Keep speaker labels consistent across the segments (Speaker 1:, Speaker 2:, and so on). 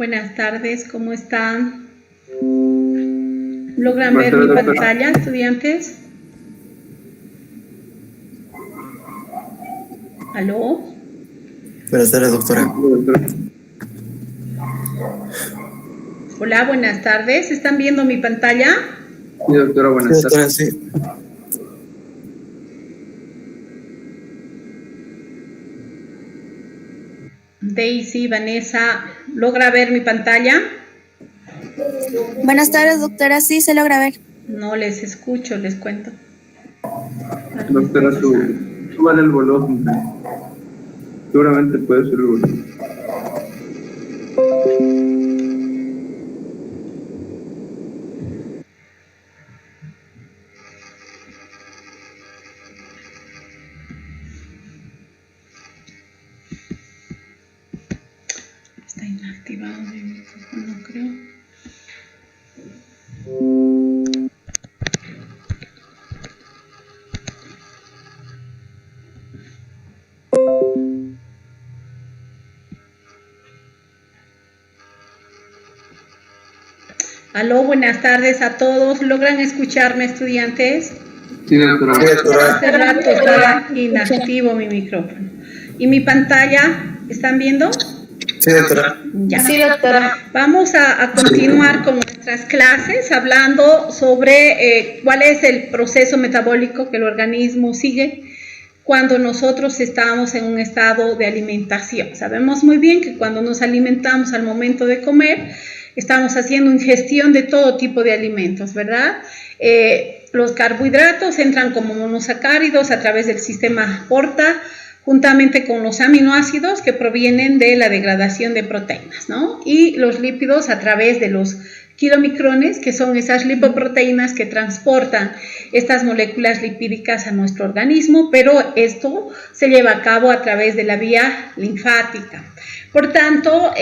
Speaker 1: Buenas tardes, ¿cómo están? ¿Logran ver mi pantalla, estudiantes? ¿Aló?
Speaker 2: Buenas tardes, doctora.
Speaker 1: Hola, buenas tardes. ¿Están viendo mi pantalla?
Speaker 3: Sí, doctora, buenas tardes.
Speaker 2: Sí.
Speaker 1: Daisy, Vanessa, ¿logra ver mi pantalla?
Speaker 4: Buenas tardes, doctora. Sí, se logra ver.
Speaker 1: No les escucho, les cuento.
Speaker 3: Doctora, súbale el volumen. Seguramente puede ser el volumen.
Speaker 1: Está inactivado mi micrófono, creo. Aló, buenas tardes a todos. ¿Logran escucharme, estudiantes?
Speaker 3: Sí, doctora.
Speaker 1: Hace rato estaba inactivo mi micrófono. ¿Y mi pantalla? ¿Están viendo?
Speaker 2: Sí, doctora.
Speaker 1: Ya.
Speaker 4: Sí, doctora.
Speaker 1: Vamos a continuar con nuestras clases hablando sobre cuál es el proceso metabólico que el organismo sigue cuando nosotros estamos en un estado de alimentación. Sabemos muy bien que cuando nos alimentamos al momento de comer, estamos haciendo ingestión de todo tipo de alimentos, ¿verdad? Los carbohidratos entran como monosacáridos a través del sistema porta, juntamente con los aminoácidos que provienen de la degradación de proteínas, ¿no? Y los lípidos a través de los kilomicrones, que son esas lipoproteínas que transportan estas moléculas lipídicas a nuestro organismo, pero esto se lleva a cabo a través de la vía linfática. Por tanto,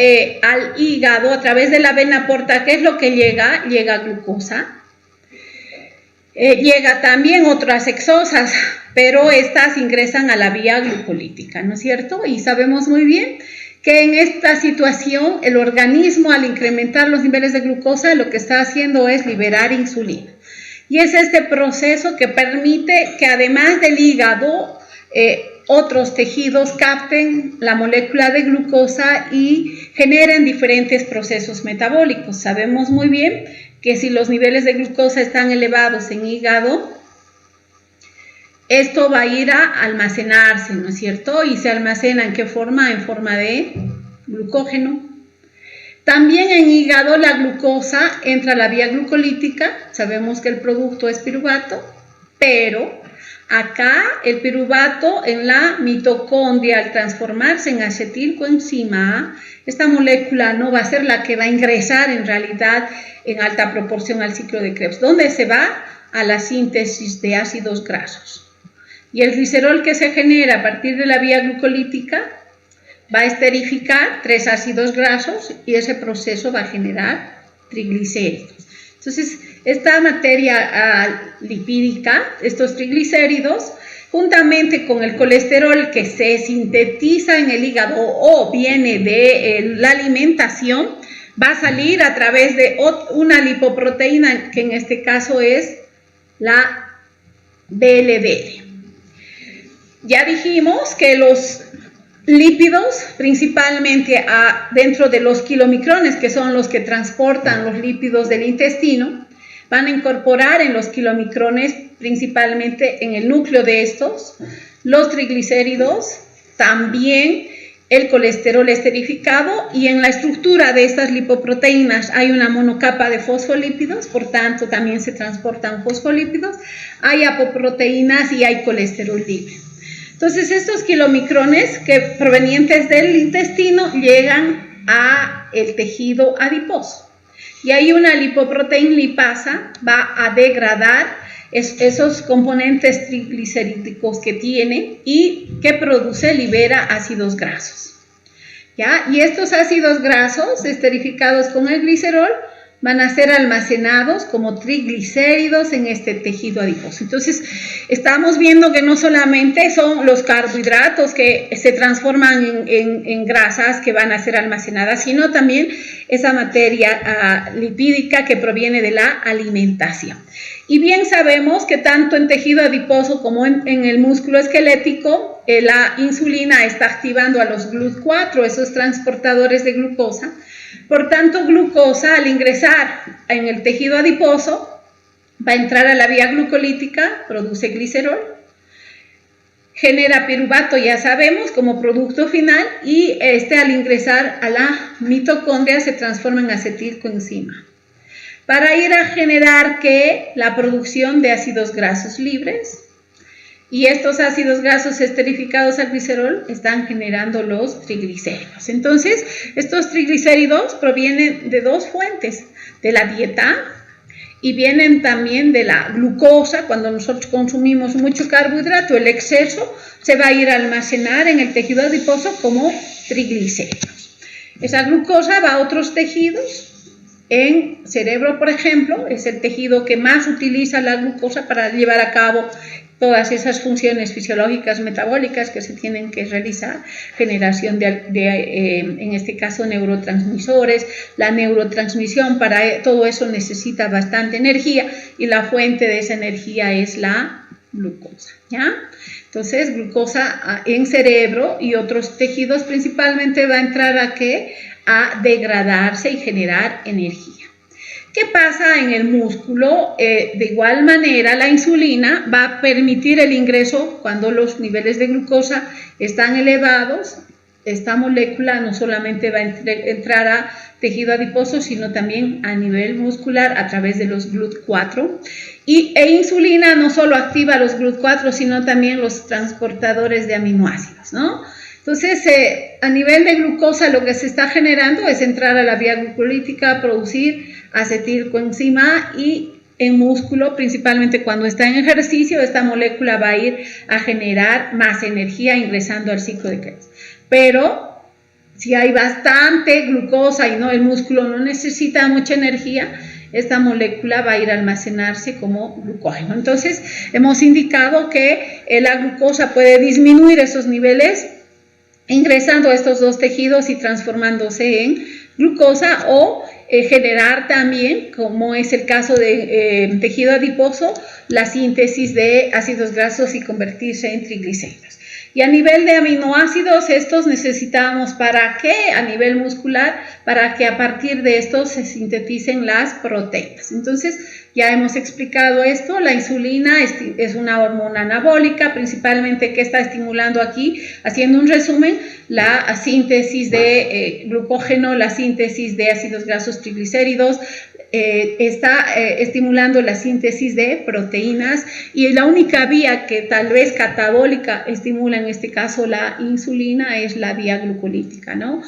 Speaker 1: al hígado, a través de la vena porta, ¿qué es lo que llega? Llega glucosa. Llega también otras hexosas, pero estas ingresan a la vía glucolítica, ¿no es cierto? Y sabemos muy bien que en esta situación el organismo, al incrementar los niveles de glucosa, lo que está haciendo es liberar insulina. Y es este proceso que permite que además del hígado, otros tejidos capten la molécula de glucosa y generen diferentes procesos metabólicos. Sabemos muy bien que si los niveles de glucosa están elevados en hígado, esto va a ir a almacenarse, ¿no es cierto? Y se almacena ¿en qué forma? En forma de glucógeno. También en hígado la glucosa entra a la vía glucolítica, sabemos que el producto es piruvato, pero acá el piruvato en la mitocondria al transformarse en acetilcoenzima, esta molécula no va a ser la que va a ingresar en realidad en alta proporción al ciclo de Krebs. ¿Dónde se va? A la síntesis de ácidos grasos. Y el glicerol que se genera a partir de la vía glucolítica va a esterificar 3 ácidos grasos y ese proceso va a generar triglicéridos. Entonces, esta materia lipídica, estos triglicéridos, juntamente con el colesterol que se sintetiza en el hígado o viene de la alimentación, va a salir a través de una lipoproteína, que en este caso es la VLDL. Ya dijimos que los lípidos, principalmente dentro de los kilomicrones, que son los que transportan los lípidos del intestino, van a incorporar en los kilomicrones, principalmente en el núcleo de estos, los triglicéridos, también el colesterol esterificado, y en la estructura de estas lipoproteínas hay una monocapa de fosfolípidos, por tanto también se transportan fosfolípidos, hay apoproteínas y hay colesterol libre. Entonces estos kilomicrones que provenientes del intestino llegan a el tejido adiposo y ahí una lipoproteína lipasa va a degradar esos componentes triglicerídicos que tiene y que produce, libera ácidos grasos. ¿Ya? Y estos ácidos grasos esterificados con el glicerol van a ser almacenados como triglicéridos en este tejido adiposo. Entonces, estamos viendo que no solamente son los carbohidratos que se transforman en grasas que van a ser almacenadas, sino también esa materia lipídica que proviene de la alimentación. Y bien sabemos que tanto en tejido adiposo como en el músculo esquelético, la insulina está activando a los GLUT4, esos transportadores de glucosa. Por tanto, glucosa al ingresar en el tejido adiposo va a entrar a la vía glucolítica, produce glicerol, genera piruvato, ya sabemos, como producto final, y al ingresar a la mitocondria se transforma en acetilcoenzima, para ir a generar la producción de ácidos grasos libres. Y estos ácidos grasos esterificados al glicerol están generando los triglicéridos. Entonces, estos triglicéridos provienen de dos fuentes, de la dieta y vienen también de la glucosa. Cuando nosotros consumimos mucho carbohidrato, el exceso se va a ir a almacenar en el tejido adiposo como triglicéridos. Esa glucosa va a otros tejidos. En cerebro, por ejemplo, es el tejido que más utiliza la glucosa para llevar a cabo todas esas funciones fisiológicas metabólicas que se tienen que realizar, generación en este caso, neurotransmisores. La neurotransmisión, para todo eso necesita bastante energía y la fuente de esa energía es la glucosa, ¿ya? Entonces, glucosa en cerebro y otros tejidos principalmente va a entrar a degradarse y generar energía. ¿Qué pasa en el músculo? De igual manera, la insulina va a permitir el ingreso cuando los niveles de glucosa están elevados. Esta molécula no solamente va a entrar a tejido adiposo, sino también a nivel muscular a través de los GLUT4. E insulina no solo activa los GLUT4, sino también los transportadores de aminoácidos, ¿no? Entonces, a nivel de glucosa, lo que se está generando es entrar a la vía glucolítica, producir acetilcoenzima, y en músculo, principalmente cuando está en ejercicio, esta molécula va a ir a generar más energía ingresando al ciclo de Krebs. Pero si hay bastante glucosa y el músculo no necesita mucha energía, esta molécula va a ir a almacenarse como glucógeno. Entonces, hemos indicado que la glucosa puede disminuir esos niveles ingresando a estos dos tejidos y transformándose en glucosa, o generar también, como es el caso de tejido adiposo, la síntesis de ácidos grasos y convertirse en triglicéridos. Y a nivel de aminoácidos, estos necesitamos ¿para qué? A nivel muscular, para que a partir de estos se sinteticen las proteínas. Entonces, ya hemos explicado esto. La insulina es una hormona anabólica, principalmente que está estimulando aquí, haciendo un resumen, la síntesis de glucógeno, la síntesis de ácidos grasos triglicéridos, está estimulando la síntesis de proteínas, y la única vía que tal vez catabólica estimula en este caso la insulina es la vía glucolítica, ¿no?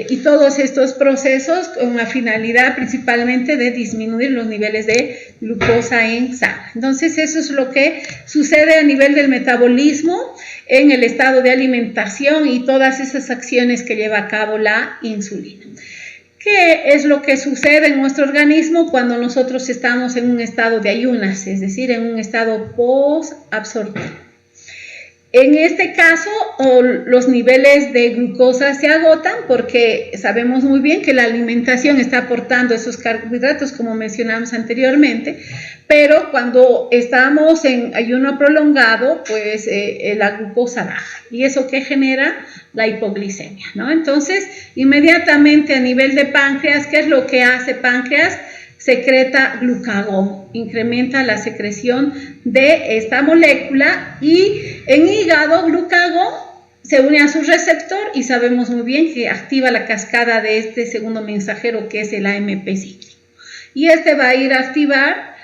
Speaker 1: Y todos estos procesos con la finalidad principalmente de disminuir los niveles de glucosa en sangre. Entonces, eso es lo que sucede a nivel del metabolismo en el estado de alimentación y todas esas acciones que lleva a cabo la insulina. ¿Qué es lo que sucede en nuestro organismo cuando nosotros estamos en un estado de ayunas, es decir, en un estado post-absortivo? En este caso, los niveles de glucosa se agotan porque sabemos muy bien que la alimentación está aportando esos carbohidratos, como mencionamos anteriormente, pero cuando estamos en ayuno prolongado, pues la glucosa baja. ¿Y eso qué genera? La hipoglicemia, ¿no? Entonces, inmediatamente a nivel de páncreas, ¿qué es lo que hace páncreas? Secreta glucagón, incrementa la secreción de esta molécula, y en hígado glucagón se une a su receptor y sabemos muy bien que activa la cascada de este segundo mensajero que es el AMP cíclico. Y este va a ir a activar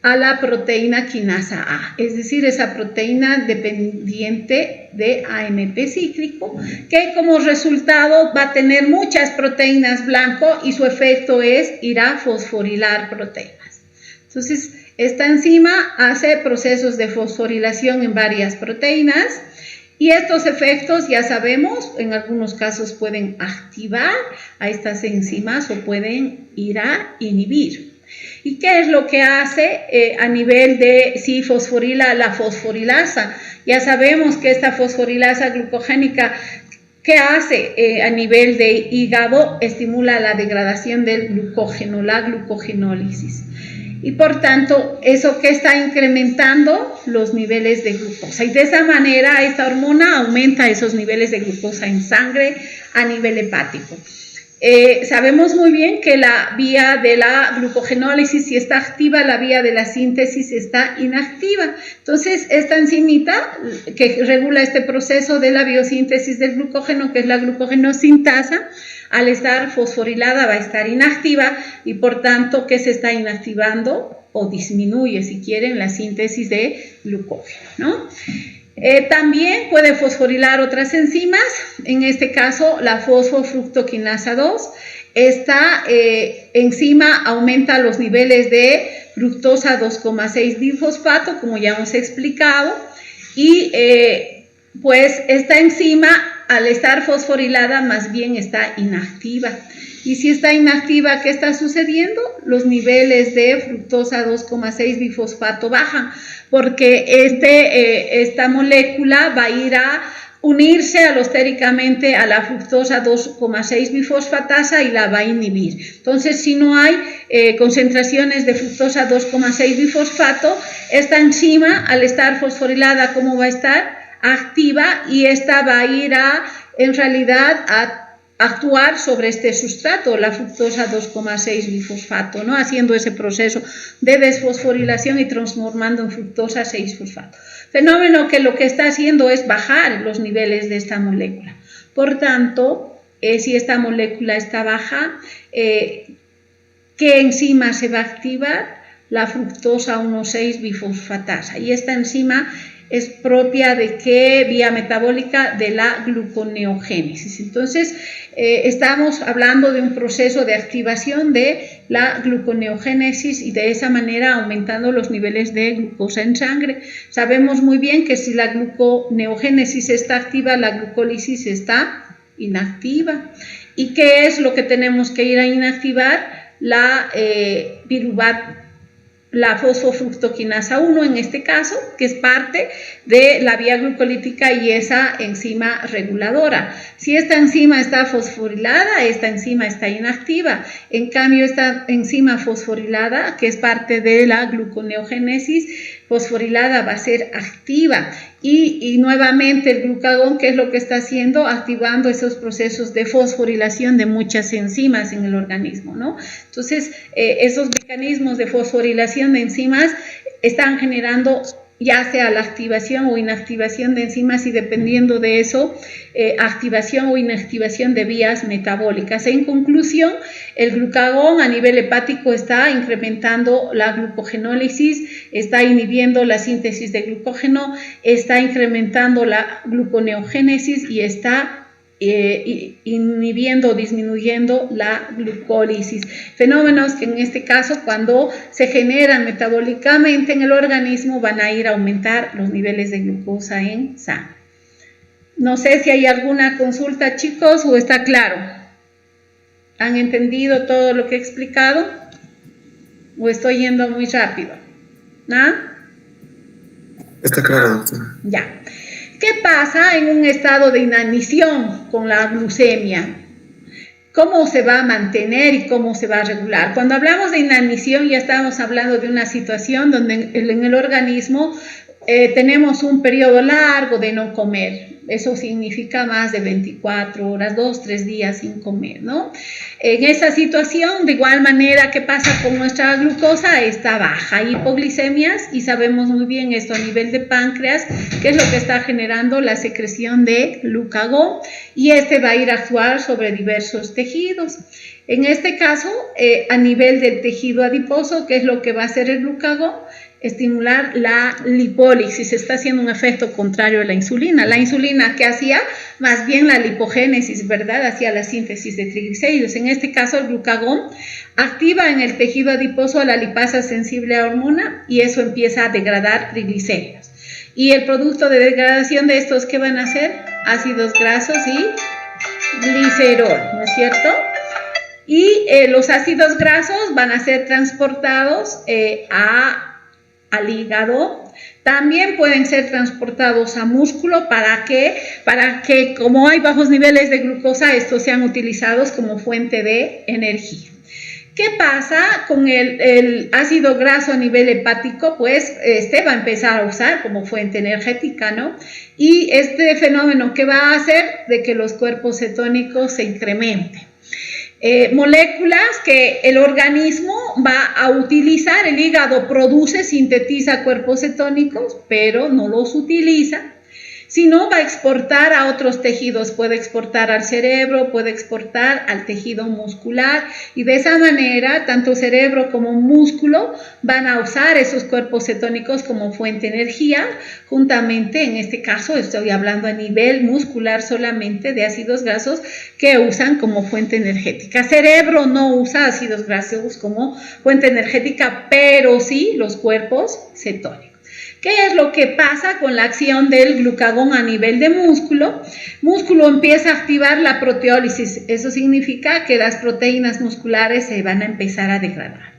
Speaker 1: a la proteína quinasa A, es decir, esa proteína dependiente de AMP cíclico, que como resultado va a tener muchas proteínas blanco y su efecto es ir a fosforilar proteínas. Entonces, esta enzima hace procesos de fosforilación en varias proteínas Y estos efectos, ya sabemos, en algunos casos pueden activar a estas enzimas o pueden ir a inhibir. ¿Y qué es lo que hace a nivel de si fosforila la fosforilasa? Ya sabemos que esta fosforilasa glucogénica, ¿qué hace a nivel de hígado? Estimula la degradación del glucógeno, la glucogenólisis. Y por tanto, eso que está incrementando los niveles de glucosa. Y de esa manera, esta hormona aumenta esos niveles de glucosa en sangre a nivel hepático. Sabemos muy bien que la vía de la glucogenólisis, si está activa, la vía de la síntesis está inactiva. Entonces, esta enzimita que regula este proceso de la biosíntesis del glucógeno, que es la glucogenosintasa, al estar fosforilada va a estar inactiva y por tanto, ¿qué se está inactivando? O disminuye, si quieren, la síntesis de glucógeno, ¿no? También puede fosforilar otras enzimas, en este caso la fosfofructoquinasa 2. Esta enzima aumenta los niveles de fructosa 2,6 bifosfato, como ya hemos explicado, y pues esta enzima al estar fosforilada más bien está inactiva. Y si está inactiva, ¿qué está sucediendo? Los niveles de fructosa 2,6 bifosfato bajan, porque esta molécula va a ir a unirse alostéricamente a la fructosa 2,6 bifosfatasa y la va a inhibir. Entonces, si no hay concentraciones de fructosa 2,6 bifosfato, esta enzima, al estar fosforilada, ¿cómo va a estar? Activa, y esta va a ir en realidad a actuar sobre este sustrato, la fructosa 2,6 bifosfato, ¿no? Haciendo ese proceso de desfosforilación y transformando en fructosa 6-fosfato. Fenómeno que lo que está haciendo es bajar los niveles de esta molécula. Por tanto, si esta molécula está baja, ¿qué enzima se va a activar? La fructosa 1,6 bifosfatasa. Y esta enzima es propia de qué vía metabólica, de la gluconeogénesis. Entonces, estamos hablando de un proceso de activación de la gluconeogénesis y de esa manera aumentando los niveles de glucosa en sangre. Sabemos muy bien que si la gluconeogénesis está activa, la glucólisis está inactiva. ¿Y qué es lo que tenemos que ir a inactivar? La la fosfofructoquinasa 1 en este caso, que es parte de la vía glucolítica y esa enzima reguladora. Si esta enzima está fosforilada, esta enzima está inactiva. En cambio, esta enzima fosforilada, que es parte de la gluconeogénesis, fosforilada va a ser activa. Y nuevamente el glucagón, ¿qué es lo que está haciendo? Activando esos procesos de fosforilación de muchas enzimas en el organismo, ¿no? Entonces, esos mecanismos de fosforilación de enzimas están generando ya sea la activación o inactivación de enzimas y dependiendo de eso, activación o inactivación de vías metabólicas. En conclusión, el glucagón a nivel hepático está incrementando la glucogenólisis, está inhibiendo la síntesis de glucógeno, está incrementando la gluconeogénesis y está inhibiendo o disminuyendo la glucólisis. Fenómenos que en este caso cuando se generan metabólicamente en el organismo van a ir a aumentar los niveles de glucosa en sangre. No sé si hay alguna consulta, chicos, o está claro. ¿Han entendido todo lo que he explicado? ¿O estoy yendo muy rápido? ¿No?
Speaker 2: Está claro, doctora.
Speaker 1: Ya. ¿Qué pasa en un estado de inanición con la glucemia? ¿Cómo se va a mantener y cómo se va a regular? Cuando hablamos de inanición ya estamos hablando de una situación donde en el organismo tenemos un periodo largo de no comer. Eso significa más de 24 horas, 2-3 días sin comer, ¿no? En esa situación, de igual manera, ¿qué pasa con nuestra glucosa? Está baja, hay hipoglicemias y sabemos muy bien esto a nivel de páncreas, que es lo que está generando la secreción de glucagón y este va a ir a actuar sobre diversos tejidos. En este caso, a nivel del tejido adiposo, ¿qué es lo que va a hacer el glucagón? Estimular la lipólisis, está haciendo un efecto contrario a la insulina. La insulina, ¿qué hacía? Más bien la lipogénesis, ¿verdad? Hacía la síntesis de triglicéridos. En este caso, el glucagón activa en el tejido adiposo a la lipasa sensible a hormona y eso empieza a degradar triglicéridos. Y el producto de degradación de estos, ¿qué van a ser? Ácidos grasos y glicerol, ¿no es cierto? Y los ácidos grasos van a ser transportados al hígado. También pueden ser transportados a músculo. ¿Para qué? Para que, como hay bajos niveles de glucosa, estos sean utilizados como fuente de energía. ¿Qué pasa con el ácido graso a nivel hepático? Pues va a empezar a usar como fuente energética, ¿no? Y este fenómeno, ¿qué va a hacer? De que los cuerpos cetónicos se incrementen. Moléculas que el organismo va a utilizar, el hígado produce, sintetiza cuerpos cetónicos, pero no los utiliza, sino va a exportar a otros tejidos, puede exportar al cerebro, puede exportar al tejido muscular, y de esa manera tanto cerebro como músculo van a usar esos cuerpos cetónicos como fuente de energía, juntamente, en este caso estoy hablando a nivel muscular solamente de ácidos grasos que usan como fuente energética. Cerebro no usa ácidos grasos como fuente energética, pero sí los cuerpos cetónicos. ¿Qué es lo que pasa con la acción del glucagón a nivel de músculo? Músculo empieza a activar la proteólisis. Eso significa que las proteínas musculares se van a empezar a degradar.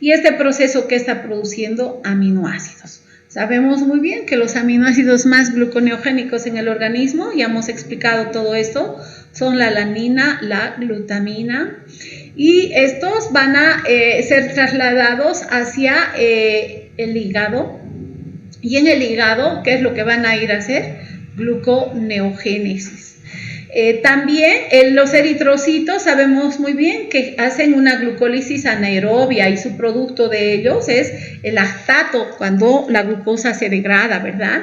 Speaker 1: Y este proceso que está produciendo aminoácidos. Sabemos muy bien que los aminoácidos más gluconeogénicos en el organismo, ya hemos explicado todo esto, son la alanina, la glutamina, y estos van a ser trasladados hacia el hígado. Y en el hígado, ¿qué es lo que van a ir a hacer? Gluconeogénesis. También los eritrocitos sabemos muy bien que hacen una glucólisis anaerobia y su producto de ellos es el lactato cuando la glucosa se degrada, ¿verdad?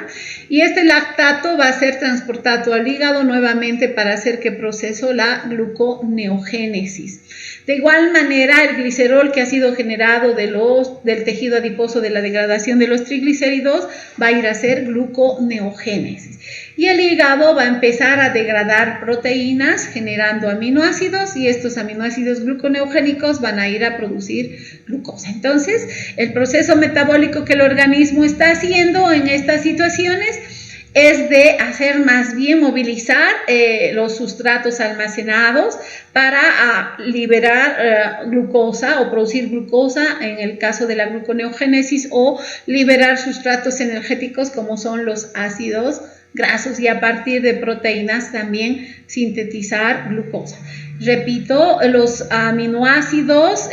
Speaker 1: Y este lactato va a ser transportado al hígado nuevamente para hacer que procese la gluconeogénesis. De igual manera, el glicerol que ha sido generado del tejido adiposo de la degradación de los triglicéridos va a ir a hacer gluconeogénesis. Y el hígado va a empezar a degradar proteínas generando aminoácidos y estos aminoácidos gluconeogénicos van a ir a producir glucosa. Entonces, el proceso metabólico que el organismo está haciendo en estas situaciones es de hacer más bien movilizar los sustratos almacenados para liberar glucosa o producir glucosa en el caso de la gluconeogénesis o liberar sustratos energéticos como son los ácidos grasos y a partir de proteínas también sintetizar glucosa. Repito, los aminoácidos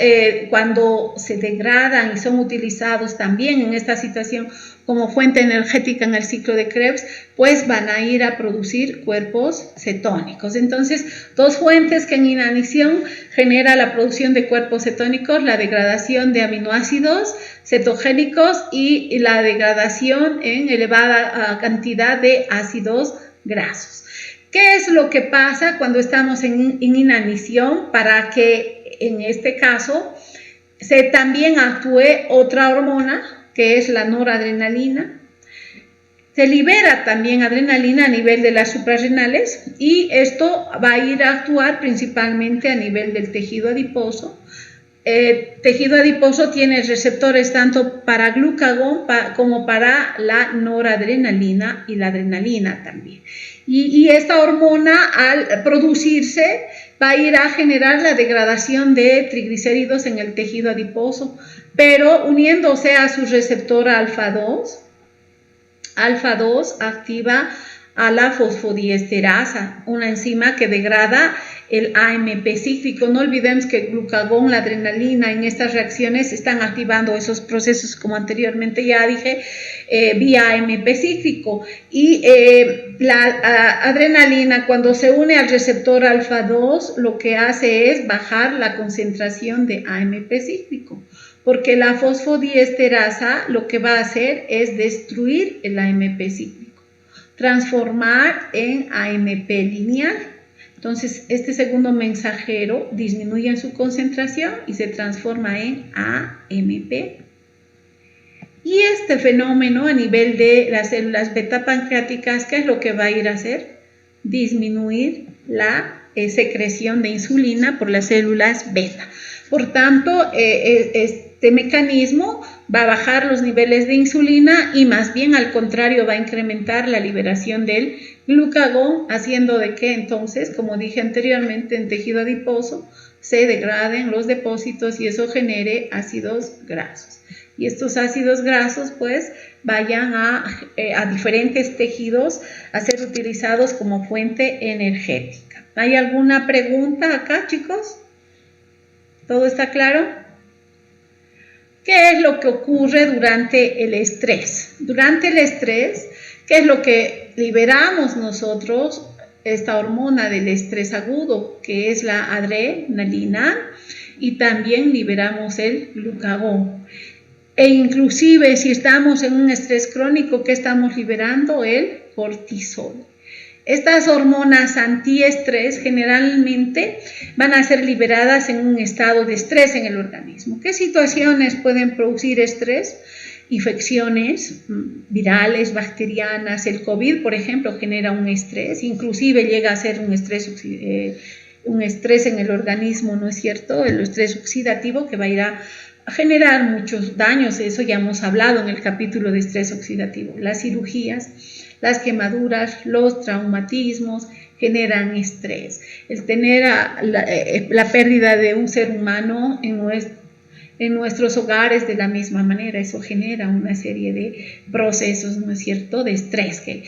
Speaker 1: cuando se degradan y son utilizados también en esta situación como fuente energética en el ciclo de Krebs, pues van a ir a producir cuerpos cetónicos. Entonces, dos fuentes que en inanición genera la producción de cuerpos cetónicos, la degradación de aminoácidos cetogénicos y la degradación en elevada cantidad de ácidos grasos. ¿Qué es lo que pasa cuando estamos en inanición para que en este caso se también actúe otra hormona que es la noradrenalina? Se libera también adrenalina a nivel de las suprarrenales y esto va a ir a actuar principalmente a nivel del tejido adiposo. Tejido adiposo tiene receptores tanto para glucagón como para la noradrenalina y la adrenalina también. Y esta hormona al producirse va a ir a generar la degradación de triglicéridos en el tejido adiposo, pero uniéndose a su receptor alfa-2 activa a la fosfodiesterasa, una enzima que degrada el AMP cíclico. No olvidemos que el glucagón, la adrenalina en estas reacciones están activando esos procesos, como anteriormente ya dije, vía AMP cíclico. Y la adrenalina cuando se une al receptor alfa-2 lo que hace es bajar la concentración de AMP cíclico. Porque la fosfodiesterasa lo que va a hacer es destruir el AMP cíclico, transformar en AMP lineal. Entonces, este segundo mensajero disminuye en su concentración y se transforma en AMP. Y este fenómeno a nivel de las células beta pancreáticas, ¿qué es lo que va a ir a hacer? Disminuir la secreción de insulina por las células beta. Por tanto, este mecanismo va a bajar los niveles de insulina y más bien al contrario va a incrementar la liberación del glucagón, haciendo de que entonces, como dije anteriormente, en tejido adiposo se degraden los depósitos y eso genere ácidos grasos. Y estos ácidos grasos pues vayan a diferentes tejidos a ser utilizados como fuente energética. ¿Hay alguna pregunta acá, chicos? ¿Todo está claro? ¿Qué es lo que ocurre durante el estrés? Durante el estrés, ¿qué es lo que liberamos nosotros? Esta hormona del estrés agudo, que es la adrenalina, y también liberamos el glucagón. E inclusive si estamos en un estrés crónico, ¿qué estamos liberando? El cortisol. Estas hormonas antiestrés generalmente van a ser liberadas en un estado de estrés en el organismo. ¿Qué situaciones pueden producir estrés? Infecciones virales, bacterianas. El COVID, por ejemplo, genera un estrés, inclusive llega a ser un estrés en el organismo, ¿no es cierto? El estrés oxidativo que va a ir a generar muchos daños, eso ya hemos hablado en el capítulo de estrés oxidativo. Las cirugías, las quemaduras, los traumatismos generan estrés. El tener la pérdida de un ser humano en nuestros hogares de la misma manera, eso genera una serie de procesos, ¿no es cierto?, de estrés que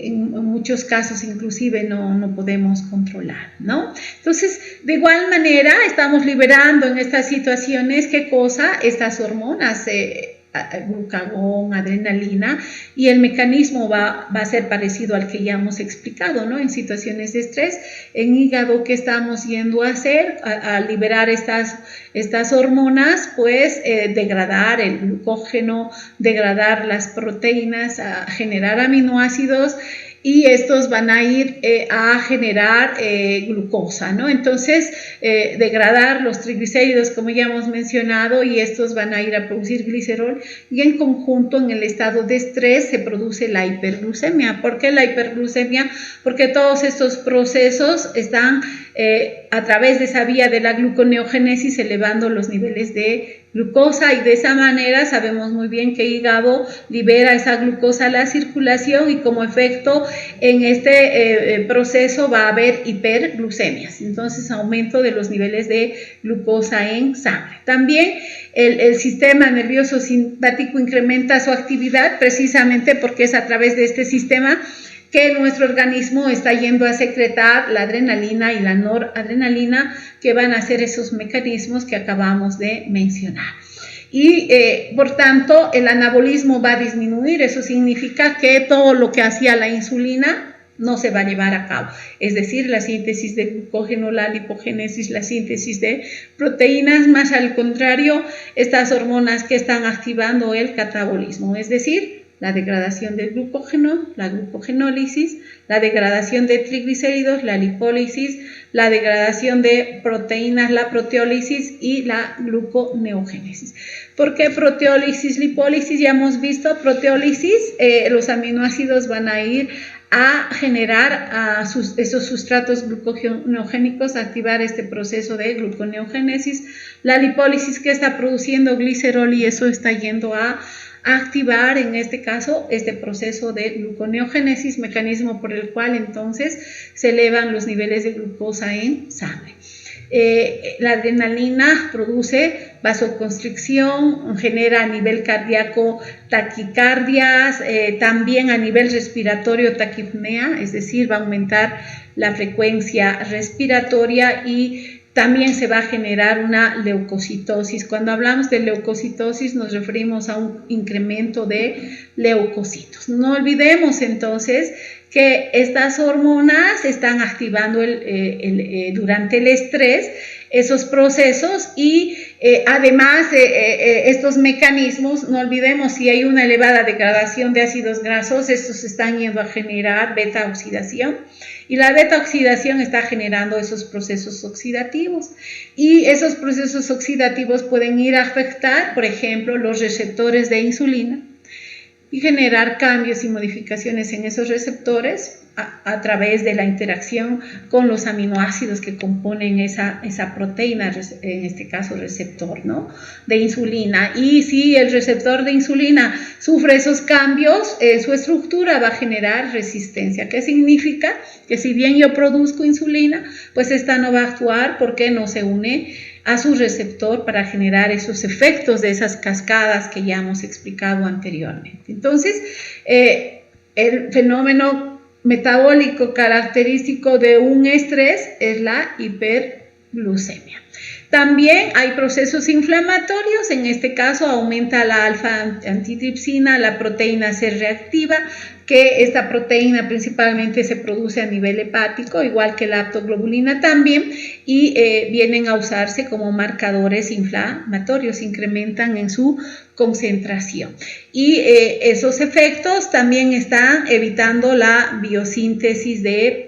Speaker 1: en muchos casos inclusive no podemos controlar, ¿no? Entonces, de igual manera, estamos liberando en estas situaciones, ¿qué cosa? Estas hormonas, glucagón, adrenalina, y el mecanismo va a ser parecido al que ya hemos explicado, ¿no? En situaciones de estrés, en hígado, ¿qué estamos yendo a hacer? A liberar estas hormonas, pues degradar el glucógeno, degradar las proteínas, a generar aminoácidos, y estos van a ir a generar glucosa, ¿no? Entonces, degradar los triglicéridos, como ya hemos mencionado, y estos van a ir a producir glicerol, y en conjunto, en el estado de estrés, se produce la hiperglucemia. ¿Por qué la hiperglucemia? Porque todos estos procesos están a través de esa vía de la gluconeogénesis elevando los niveles de glucosa, y de esa manera sabemos muy bien que el hígado libera esa glucosa a la circulación, y como efecto en este proceso va a haber hiperglucemias, entonces aumento de los niveles de glucosa en sangre. También el sistema nervioso simpático incrementa su actividad precisamente porque es a través de este sistema que nuestro organismo está yendo a secretar la adrenalina y la noradrenalina, que van a ser esos mecanismos que acabamos de mencionar. Y por tanto el anabolismo va a disminuir. Eso significa que todo lo que hacía la insulina no se va a llevar a cabo, es decir, la síntesis de glucógeno, la lipogénesis, la síntesis de proteínas, más al contrario, estas hormonas que están activando el catabolismo, es decir, la degradación del glucógeno, la glucogenólisis, la degradación de triglicéridos, la lipólisis, la degradación de proteínas, la proteólisis, y la gluconeogénesis. ¿Por qué proteólisis, lipólisis? Ya hemos visto proteólisis, los aminoácidos van a ir a generar esos sustratos gluconeogénicos, a activar este proceso de gluconeogénesis. La lipólisis, que está produciendo glicerol, y eso está yendo a activar en este caso este proceso de gluconeogénesis, mecanismo por el cual entonces se elevan los niveles de glucosa en sangre. La adrenalina produce vasoconstricción, genera a nivel cardíaco taquicardias, también a nivel respiratorio taquipnea, es decir, va a aumentar la frecuencia respiratoria, y también se va a generar una leucocitosis. Cuando hablamos de leucocitosis nos referimos a un incremento de leucocitos. No olvidemos entonces que estas hormonas están activando durante el estrés esos procesos, y además estos mecanismos, no olvidemos, si hay una elevada degradación de ácidos grasos, estos están yendo a generar beta oxidación, y la beta oxidación está generando esos procesos oxidativos, y esos procesos oxidativos pueden ir a afectar, por ejemplo, los receptores de insulina, y generar cambios y modificaciones en esos receptores a través de la interacción con los aminoácidos que componen esa proteína, en este caso receptor, ¿no?, de insulina. Y si el receptor de insulina sufre esos cambios, su estructura va a generar resistencia. ¿Qué significa? Que si bien yo produzco insulina, pues esta no va a actuar porque no se une a su receptor para generar esos efectos de esas cascadas que ya hemos explicado anteriormente. Entonces, el fenómeno metabólico característico de un estrés es la hiperglucemia. También hay procesos inflamatorios, en este caso aumenta la alfa-antitripsina, la proteína C reactiva, que esta proteína principalmente se produce a nivel hepático, igual que la aptoglobulina también, y vienen a usarse como marcadores inflamatorios, incrementan en su concentración. Y esos efectos también están evitando la biosíntesis de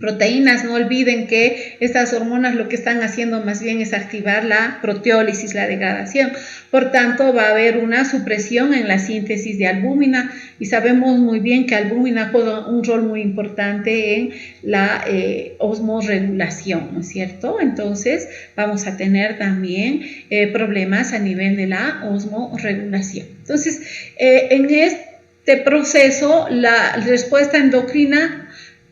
Speaker 1: proteínas. No olviden que estas hormonas lo que están haciendo más bien es activar la proteólisis, la degradación. Por tanto, va a haber una supresión en la síntesis de albúmina y sabemos muy bien que albúmina juega un rol muy importante en la osmorregulación, ¿no es cierto? Entonces, vamos a tener también problemas a nivel de la osmorregulación. Entonces, en este proceso, la respuesta endocrina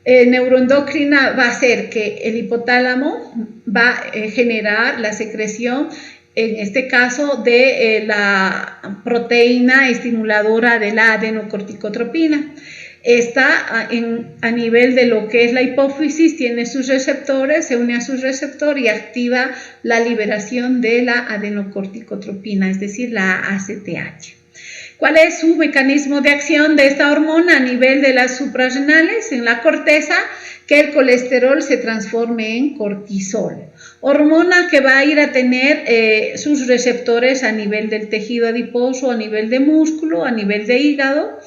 Speaker 1: neuroendocrina va a hacer que el hipotálamo va a generar la secreción, en este caso, de la proteína estimuladora de la adenocorticotropina. Esta a nivel de lo que es la hipófisis tiene sus receptores, se une a su receptor y activa la liberación de la adenocorticotropina, es decir, la ACTH. ¿Cuál es su mecanismo de acción de esta hormona a nivel de las suprarrenales? En la corteza, que el colesterol se transforme en cortisol. Hormona que va a ir a tener sus receptores a nivel del tejido adiposo, a nivel de músculo, a nivel de hígado.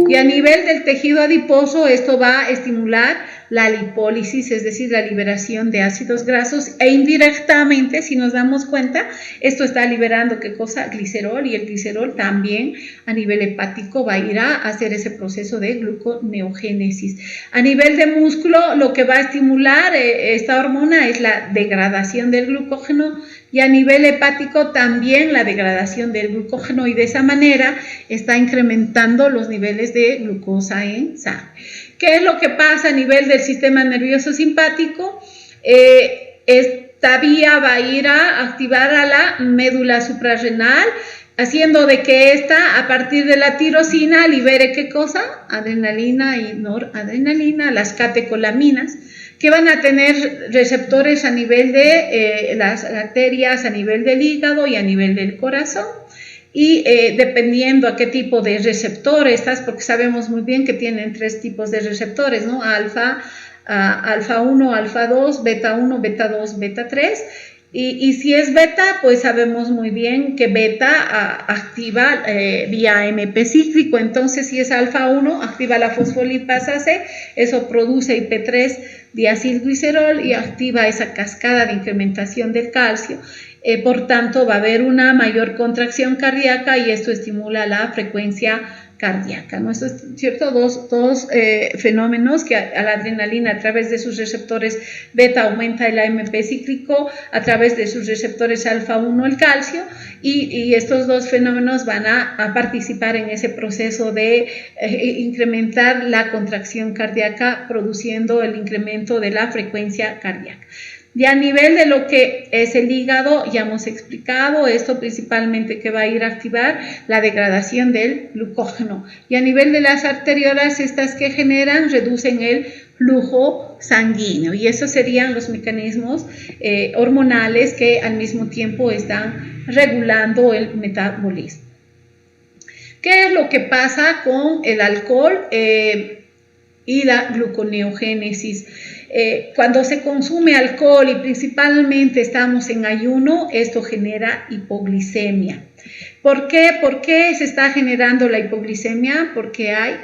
Speaker 1: Y a nivel del tejido adiposo esto va a estimular la lipólisis, es decir, la liberación de ácidos grasos, e indirectamente, si nos damos cuenta, esto está liberando, ¿qué cosa? Glicerol, y el glicerol también a nivel hepático va a ir a hacer ese proceso de gluconeogénesis. A nivel de músculo, lo que va a estimular esta hormona es la degradación del glucógeno, y a nivel hepático también la degradación del glucógeno, y de esa manera está incrementando los niveles de glucosa en sangre. ¿Qué es lo que pasa a nivel del sistema nervioso simpático? Esta vía va a ir a activar a la médula suprarrenal, haciendo de que esta, a partir de la tirosina, libere ¿qué cosa? Adrenalina y noradrenalina, las catecolaminas, que van a tener receptores a nivel de las arterias, a nivel del hígado y a nivel del corazón. Y dependiendo a qué tipo de receptor estás, porque sabemos muy bien que tienen 3 tipos de receptores, ¿no? Alfa 1, alfa 2, beta 1, beta 2, beta 3. Y si es beta, pues sabemos muy bien que beta activa vía AMP cíclico. Entonces, si es alfa 1, activa la fosfolipasa C, eso produce IP3 diacilglicerol y activa esa cascada de incrementación del calcio. Por tanto, va a haber una mayor contracción cardíaca y esto estimula la frecuencia cardíaca, ¿no? Esto es cierto, dos fenómenos que a la adrenalina a través de sus receptores beta aumenta el AMP cíclico, a través de sus receptores alfa 1 el calcio, y estos dos fenómenos van a participar en ese proceso de incrementar la contracción cardíaca, produciendo el incremento de la frecuencia cardíaca. Y a nivel de lo que es el hígado, ya hemos explicado esto principalmente, que va a ir a activar la degradación del glucógeno. Y a nivel de las arteriolas, estas que generan, reducen el flujo sanguíneo. Y esos serían los mecanismos hormonales que al mismo tiempo están regulando el metabolismo. ¿Qué es lo que pasa con el alcohol y la gluconeogénesis? Cuando se consume alcohol y principalmente estamos en ayuno, esto genera hipoglicemia. ¿Por qué? ¿Por qué se está generando la hipoglicemia? Porque hay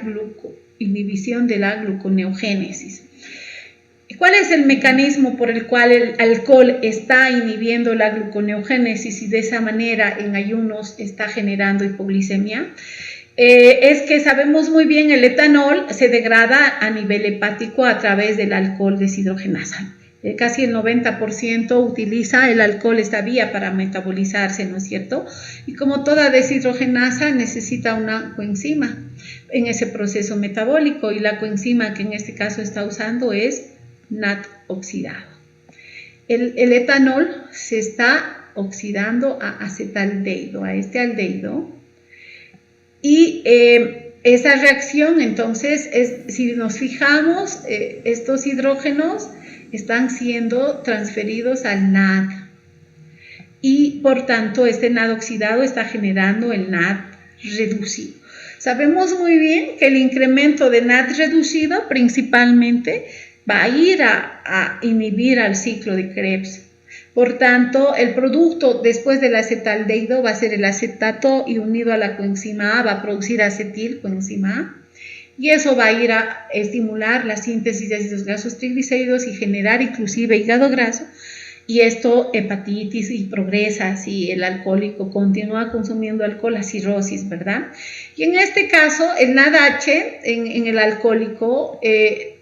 Speaker 1: inhibición de la gluconeogénesis. ¿Cuál es el mecanismo por el cual el alcohol está inhibiendo la gluconeogénesis y de esa manera en ayunos está generando hipoglicemia? es que sabemos muy bien el etanol se degrada a nivel hepático a través del alcohol deshidrogenasa. Casi el 90% utiliza el alcohol, esta vía, para metabolizarse, ¿no es cierto? Y como toda deshidrogenasa necesita una coenzima en ese proceso metabólico, y la coenzima que en este caso está usando es NAD oxidado. El etanol se está oxidando a acetaldehído, a este aldehído, y esa reacción entonces, si nos fijamos, estos hidrógenos están siendo transferidos al NAD, y por tanto este NAD oxidado está generando el NAD reducido. Sabemos muy bien que el incremento de NAD reducido principalmente va a ir a inhibir al ciclo de Krebs. Por tanto, el producto después del acetaldehído va a ser el acetato, y unido a la coenzima A va a producir acetilcoenzima A, y eso va a ir a estimular la síntesis de ácidos grasos triglicéridos y generar inclusive hígado graso, y esto hepatitis, y progresa si el alcohólico continúa consumiendo alcohol, la cirrosis, ¿verdad? Y en este caso, el NADH en el alcohólico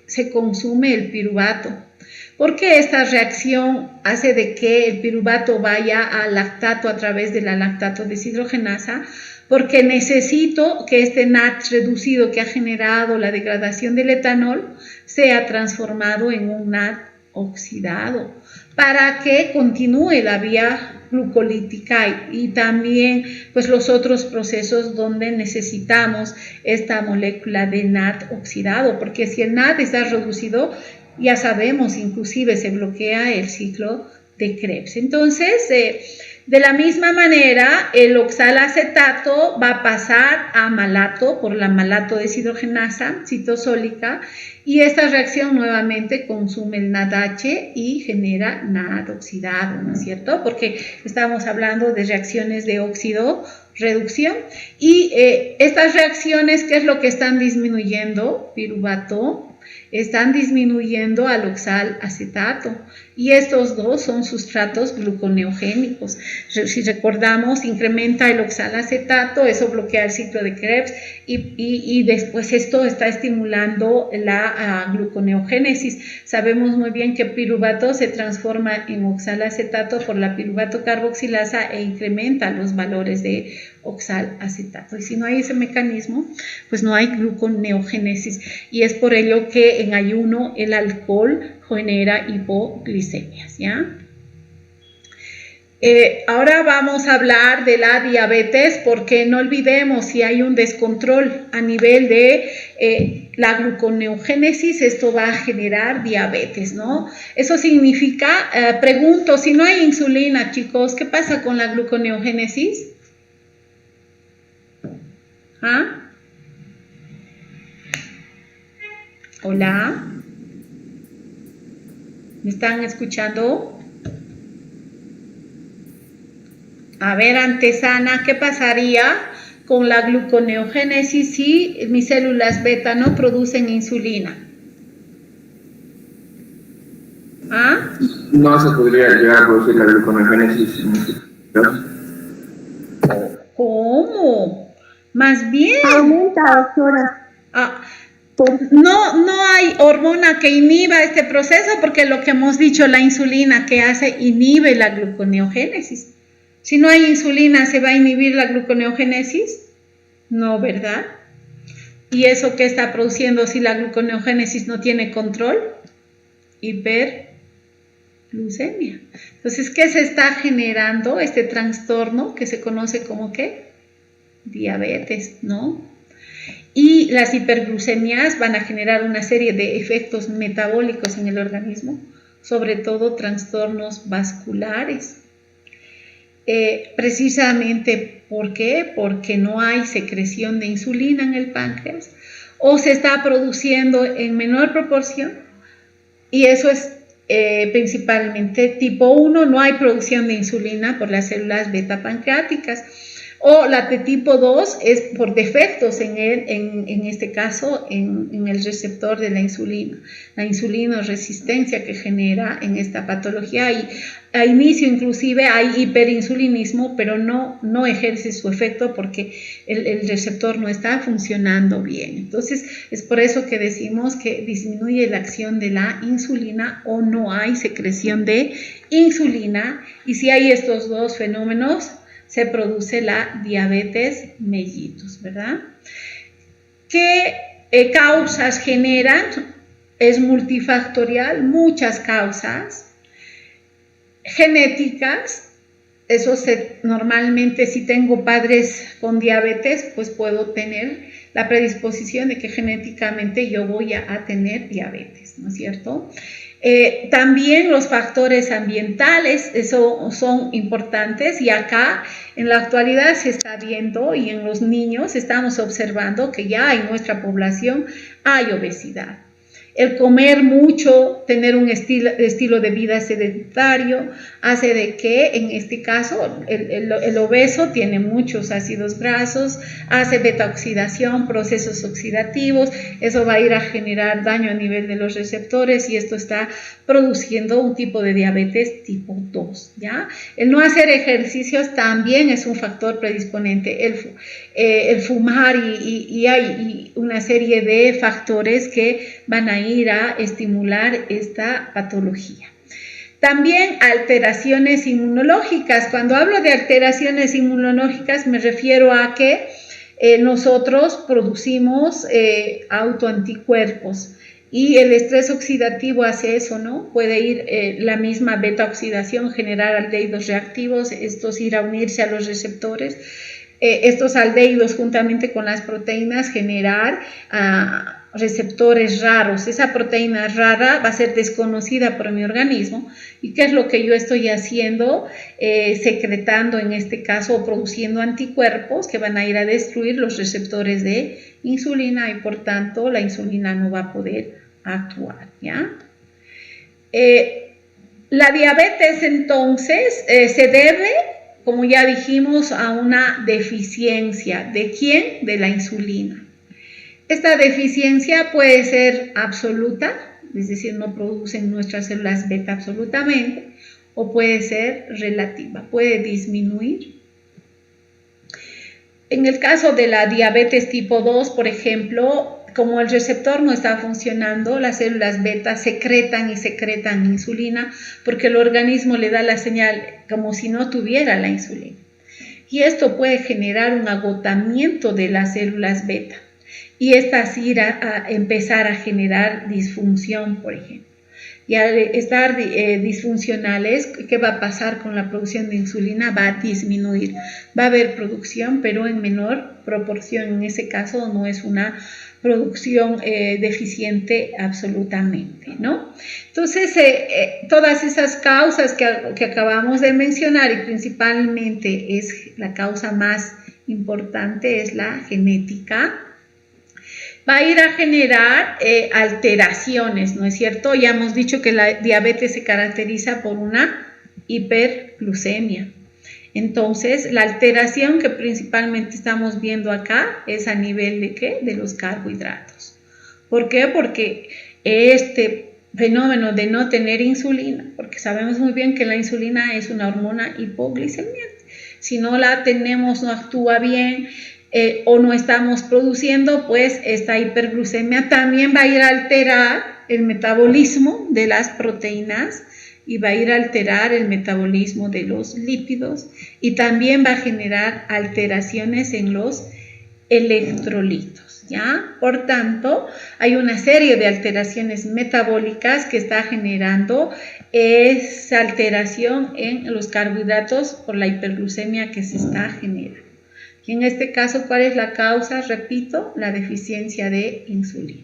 Speaker 1: se consume el piruvato. ¿Por qué esta reacción hace de que el piruvato vaya al lactato a través de la lactato deshidrogenasa? Porque necesito que este NAD reducido que ha generado la degradación del etanol sea transformado en un NAD oxidado para que continúe la vía glucolítica y también pues los otros procesos donde necesitamos esta molécula de NAD oxidado, porque si el NAD está reducido, ya sabemos, inclusive se bloquea el ciclo de Krebs. Entonces, de la misma manera, el oxalacetato va a pasar a malato por la malato deshidrogenasa citosólica, y esta reacción nuevamente consume el NADH y genera NAD oxidado, ¿no es cierto? Porque estamos hablando de reacciones de óxido-reducción, y estas reacciones, ¿qué es lo que están disminuyendo? Piruvato. Están disminuyendo al oxalacetato, y estos dos son sustratos gluconeogénicos. Si recordamos, incrementa el oxalacetato, eso bloquea el ciclo de Krebs, y después esto está estimulando la gluconeogénesis. Sabemos muy bien que piruvato se transforma en oxalacetato por la piruvato carboxilasa e incrementa los valores de oxalacetato, y si no hay ese mecanismo, pues no hay gluconeogénesis, y es por ello que en ayuno el alcohol genera hipoglicemias, ¿ya? Ahora vamos a hablar de la diabetes, porque no olvidemos, si hay un descontrol a nivel de la gluconeogénesis, esto va a generar diabetes, ¿no? Eso significa, pregunto, si no hay insulina, chicos, ¿qué pasa con la gluconeogénesis? ¿Ah? Hola, ¿me están escuchando? A ver, Antesana, ¿qué pasaría con la gluconeogénesis si mis células beta no producen insulina? ¿Ah?
Speaker 3: No se podría llegar a producir la gluconeogénesis en este caso.
Speaker 1: ¿Cómo? Más bien.
Speaker 4: Aumenta, doctora.
Speaker 1: No hay hormona que inhiba este proceso, porque lo que hemos dicho, la insulina que hace inhibe la gluconeogénesis. Si no hay insulina, ¿se va a inhibir la gluconeogénesis? No, ¿verdad? ¿Y eso qué está produciendo si la gluconeogénesis no tiene control? Hiperglucemia. Entonces, ¿qué se está generando? Este trastorno que se conoce como ¿qué? Diabetes, ¿no? Y las hiperglucemias van a generar una serie de efectos metabólicos en el organismo, sobre todo trastornos vasculares. Precisamente, ¿por qué? Porque no hay secreción de insulina en el páncreas, o se está produciendo en menor proporción, y eso es principalmente tipo 1, no hay producción de insulina por las células beta pancreáticas. O la de tipo 2 es por defectos en este caso, en el receptor de la insulinoresistencia que genera en esta patología. Y a inicio inclusive hay hiperinsulinismo, pero no ejerce su efecto porque el receptor no está funcionando bien. Entonces, es por eso que decimos que disminuye la acción de la insulina o no hay secreción de insulina. Y si hay estos dos fenómenos, se produce la diabetes mellitus, ¿verdad? ¿Qué causas generan? Es multifactorial, muchas causas. Genéticas, eso normalmente si tengo padres con diabetes, pues puedo tener la predisposición de que genéticamente yo voy a tener diabetes, ¿no es cierto? También los factores ambientales, eso son importantes, y acá en la actualidad se está viendo y en los niños estamos observando que ya en nuestra población hay obesidad. El comer mucho, tener un estilo de vida sedentario, hace de que en este caso el obeso tiene muchos ácidos grasos, hace beta-oxidación, procesos oxidativos, eso va a ir a generar daño a nivel de los receptores y esto está produciendo un tipo de diabetes tipo 2, ¿ya? El no hacer ejercicios también es un factor predisponente, el fumar y hay una serie de factores que van a ir a estimular esta patología. También alteraciones inmunológicas. Cuando hablo de alteraciones inmunológicas me refiero a que nosotros producimos autoanticuerpos y el estrés oxidativo hace eso, ¿no? Puede ir la misma beta-oxidación, generar aldehídos reactivos, estos ir a unirse a los receptores, estos aldehídos juntamente con las proteínas generar receptores raros. Esa proteína rara va a ser desconocida por mi organismo. ¿Y qué es lo que yo estoy haciendo? Secretando en este caso o produciendo anticuerpos que van a ir a destruir los receptores de insulina y por tanto la insulina no va a poder actuar, ¿ya? La diabetes entonces se debe, como ya dijimos, a una deficiencia. ¿De quién? De la insulina. Esta deficiencia puede ser absoluta, es decir, no producen nuestras células beta absolutamente, o puede ser relativa, puede disminuir. En el caso de la diabetes tipo 2, por ejemplo, como el receptor no está funcionando, las células beta secretan insulina porque el organismo le da la señal como si no tuviera la insulina. Y esto puede generar un agotamiento de las células beta. Y estas ir a empezar a generar disfunción, por ejemplo. Y al estar disfuncionales, ¿qué va a pasar con la producción de insulina? Va a disminuir. Va a haber producción, pero en menor proporción. En ese caso no es una producción deficiente absolutamente, ¿no? Entonces, todas esas causas que acabamos de mencionar, y principalmente es la causa más importante, es la genética, va a ir a generar alteraciones, ¿no es cierto? Ya hemos dicho que la diabetes se caracteriza por una hiperglucemia. Entonces, la alteración que principalmente estamos viendo acá es a nivel de ¿qué? De los carbohidratos. ¿Por qué? Porque este fenómeno de no tener insulina, porque sabemos muy bien que la insulina es una hormona hipoglicemiante. Si no la tenemos, no actúa bien, o no estamos produciendo, pues esta hiperglucemia también va a ir a alterar el metabolismo de las proteínas y va a ir a alterar el metabolismo de los lípidos y también va a generar alteraciones en los electrolitos, ¿ya? Por tanto, hay una serie de alteraciones metabólicas que está generando esa alteración en los carbohidratos por la hiperglucemia que se está generando. Y en este caso, ¿cuál es la causa? Repito, la deficiencia de insulina.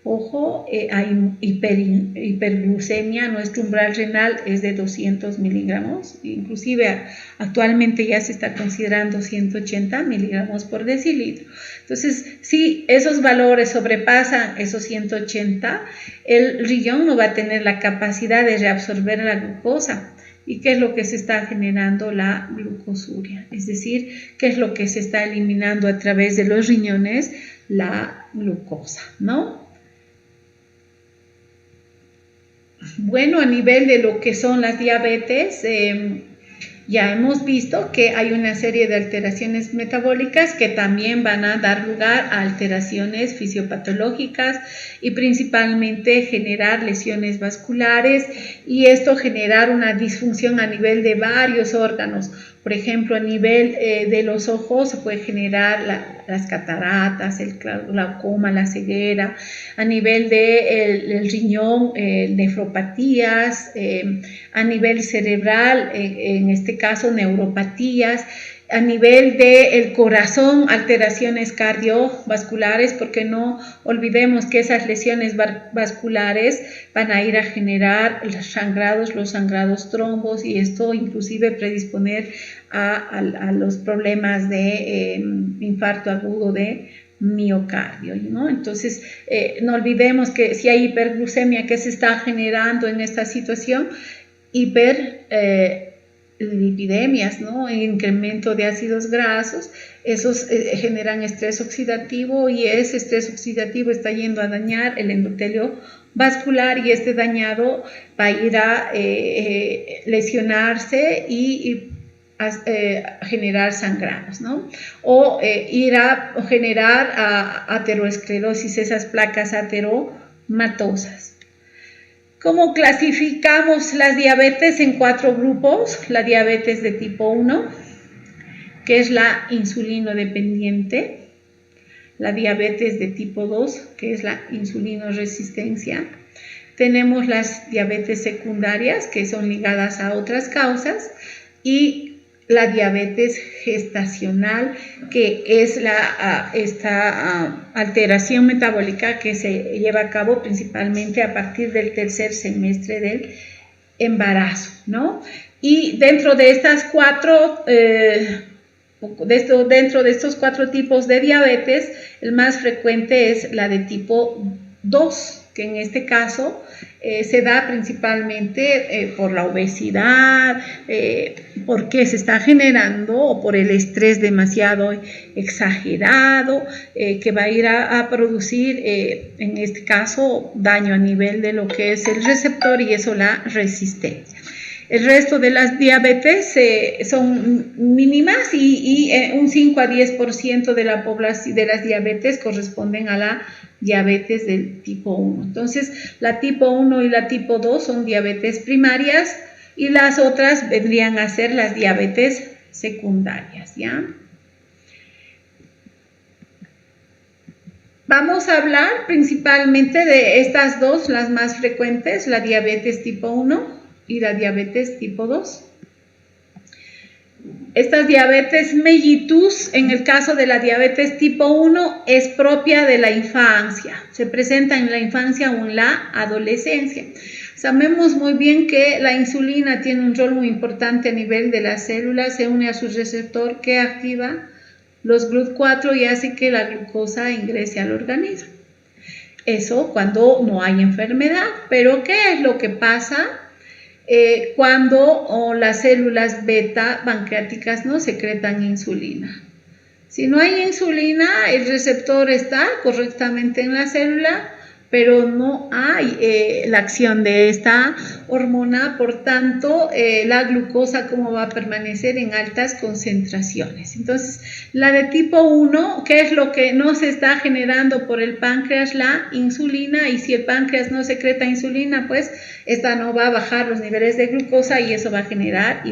Speaker 1: Ojo, hay hiperglucemia, nuestro umbral renal es de 200 miligramos, inclusive actualmente ya se está considerando 180 miligramos por decilitro. Entonces, si esos valores sobrepasan esos 180, el riñón no va a tener la capacidad de reabsorber la glucosa ¿Y qué es lo que se está generando? La glucosuria, es decir, qué es lo que se está eliminando a través de los riñones, la glucosa, ¿no? Bueno, a nivel de lo que son las diabetes, ya hemos visto que hay una serie de alteraciones metabólicas que también van a dar lugar a alteraciones fisiopatológicas y principalmente generar lesiones vasculares, y esto generar una disfunción a nivel de varios órganos. Por ejemplo, a nivel de los ojos se puede generar las cataratas, el glaucoma, la ceguera. A nivel del riñón, nefropatías. A nivel cerebral, en este caso, neuropatías. A nivel del corazón, alteraciones cardiovasculares, porque no olvidemos que esas lesiones vasculares van a ir a generar los sangrados trombos, y esto inclusive predisponer a los problemas de infarto agudo de miocardio, ¿no? Entonces, no olvidemos que si hay hiperglucemia, que se está generando en esta situación, lipidemias, ¿no? Incremento de ácidos grasos, esos generan estrés oxidativo, y ese estrés oxidativo está yendo a dañar el endotelio vascular, y este dañado va a ir a lesionarse y a generar sangrados, ¿no? O ir a generar ateroesclerosis, esas placas ateromatosas. ¿Cómo clasificamos las diabetes? En 4 grupos. La diabetes de tipo 1, que es la insulino dependiente. La diabetes de tipo 2, que es la insulinoresistencia. Tenemos las diabetes secundarias, que son ligadas a otras causas, y la diabetes gestacional, que es esta alteración metabólica que se lleva a cabo principalmente a partir del tercer semestre del embarazo, ¿no? Y dentro de estas dentro de estos 4 tipos de diabetes, el más frecuente es la de tipo 2, que en este caso se da principalmente por la obesidad, porque se está generando, o por el estrés demasiado exagerado, que va a ir a producir, en este caso, daño a nivel de lo que es el receptor, y eso la resistencia. El resto de las diabetes son mínimas, y un 5 a 10% de la población de las diabetes corresponden a la diabetes del tipo 1. Entonces, la tipo 1 y la tipo 2 son diabetes primarias, y las otras vendrían a ser las diabetes secundarias, ¿ya? Vamos a hablar principalmente de estas dos, las más frecuentes, la diabetes tipo 1 y la diabetes tipo 2. Esta diabetes mellitus, en el caso de la diabetes tipo 1, es propia de la infancia. Se presenta en la infancia o en la adolescencia. Sabemos muy bien que la insulina tiene un rol muy importante a nivel de las células, se une a su receptor que activa los GLUT4 y hace que la glucosa ingrese al organismo. Eso cuando no hay enfermedad. Pero ¿qué es lo que pasa cuando las células beta pancreáticas no secretan insulina? Si no hay insulina, el receptor está correctamente en la célula, pero no hay la acción de esta hormona, por tanto, la glucosa, ¿cómo va a permanecer en altas concentraciones? Entonces, la de tipo 1, ¿qué es lo que no se está generando por el páncreas? La insulina, y si el páncreas no secreta insulina, pues esta no va a bajar los niveles de glucosa, y eso va a generar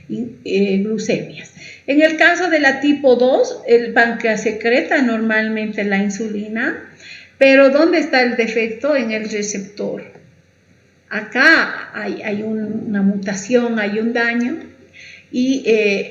Speaker 1: hiperglucemias. En el caso de la tipo 2, el páncreas secreta normalmente la insulina, pero ¿dónde está el defecto? En el receptor. Acá hay una mutación, hay un daño, y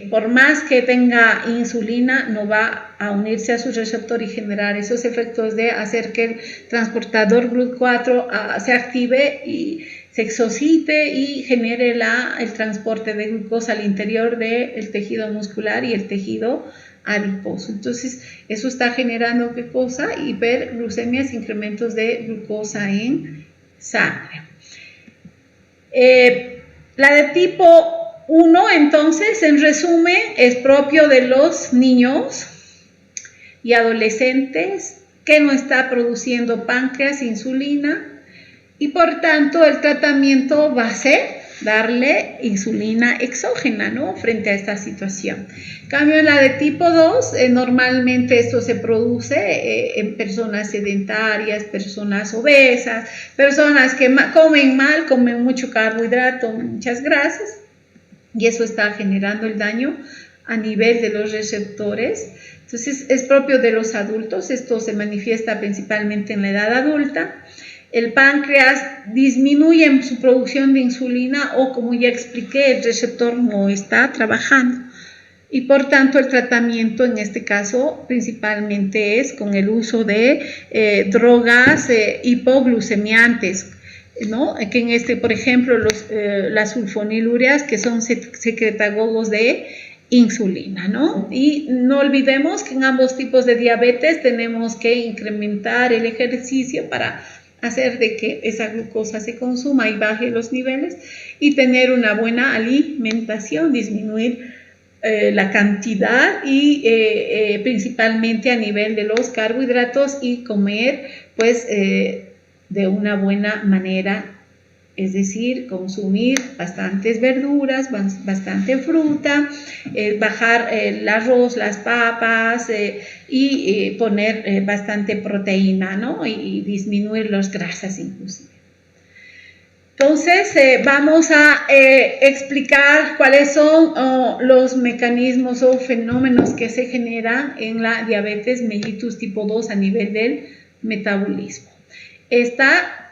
Speaker 1: por más que tenga insulina, no va a unirse a su receptor y generar esos efectos de hacer que el transportador GLUT4 se active y se exocite y genere el transporte de glucosa al interior del tejido muscular y el tejido adiposo. Entonces, eso está generando ¿qué cosa? Hiperglucemias, incrementos de glucosa en sangre. La de tipo 1, entonces, en resumen, es propio de los niños y adolescentes que no está produciendo páncreas, insulina, y por tanto el tratamiento va a ser darle insulina exógena, ¿no? Frente a esta situación. En cambio, en la de tipo 2, normalmente esto se produce en personas sedentarias, personas obesas, personas que comen mal, comen mucho carbohidrato, muchas grasas, y eso está generando el daño a nivel de los receptores. Entonces, es propio de los adultos, esto se manifiesta principalmente en la edad adulta. El páncreas disminuye en su producción de insulina o, como ya expliqué, el receptor no está trabajando. Y por tanto el tratamiento en este caso principalmente es con el uso de drogas hipoglucemiantes, ¿no? Que por ejemplo, las sulfonilureas, que son secretagogos de insulina, ¿no? Y no olvidemos que en ambos tipos de diabetes tenemos que incrementar el ejercicio para hacer de que esa glucosa se consuma y baje los niveles, y tener una buena alimentación, disminuir la cantidad y principalmente a nivel de los carbohidratos, y comer pues de una buena manera, es decir, consumir bastantes verduras, bastante fruta, bajar el arroz, las papas y poner bastante proteína, ¿no? Y disminuir las grasas inclusive. Entonces, vamos a explicar cuáles son los mecanismos o fenómenos que se generan en la diabetes mellitus tipo 2 a nivel del metabolismo. Esta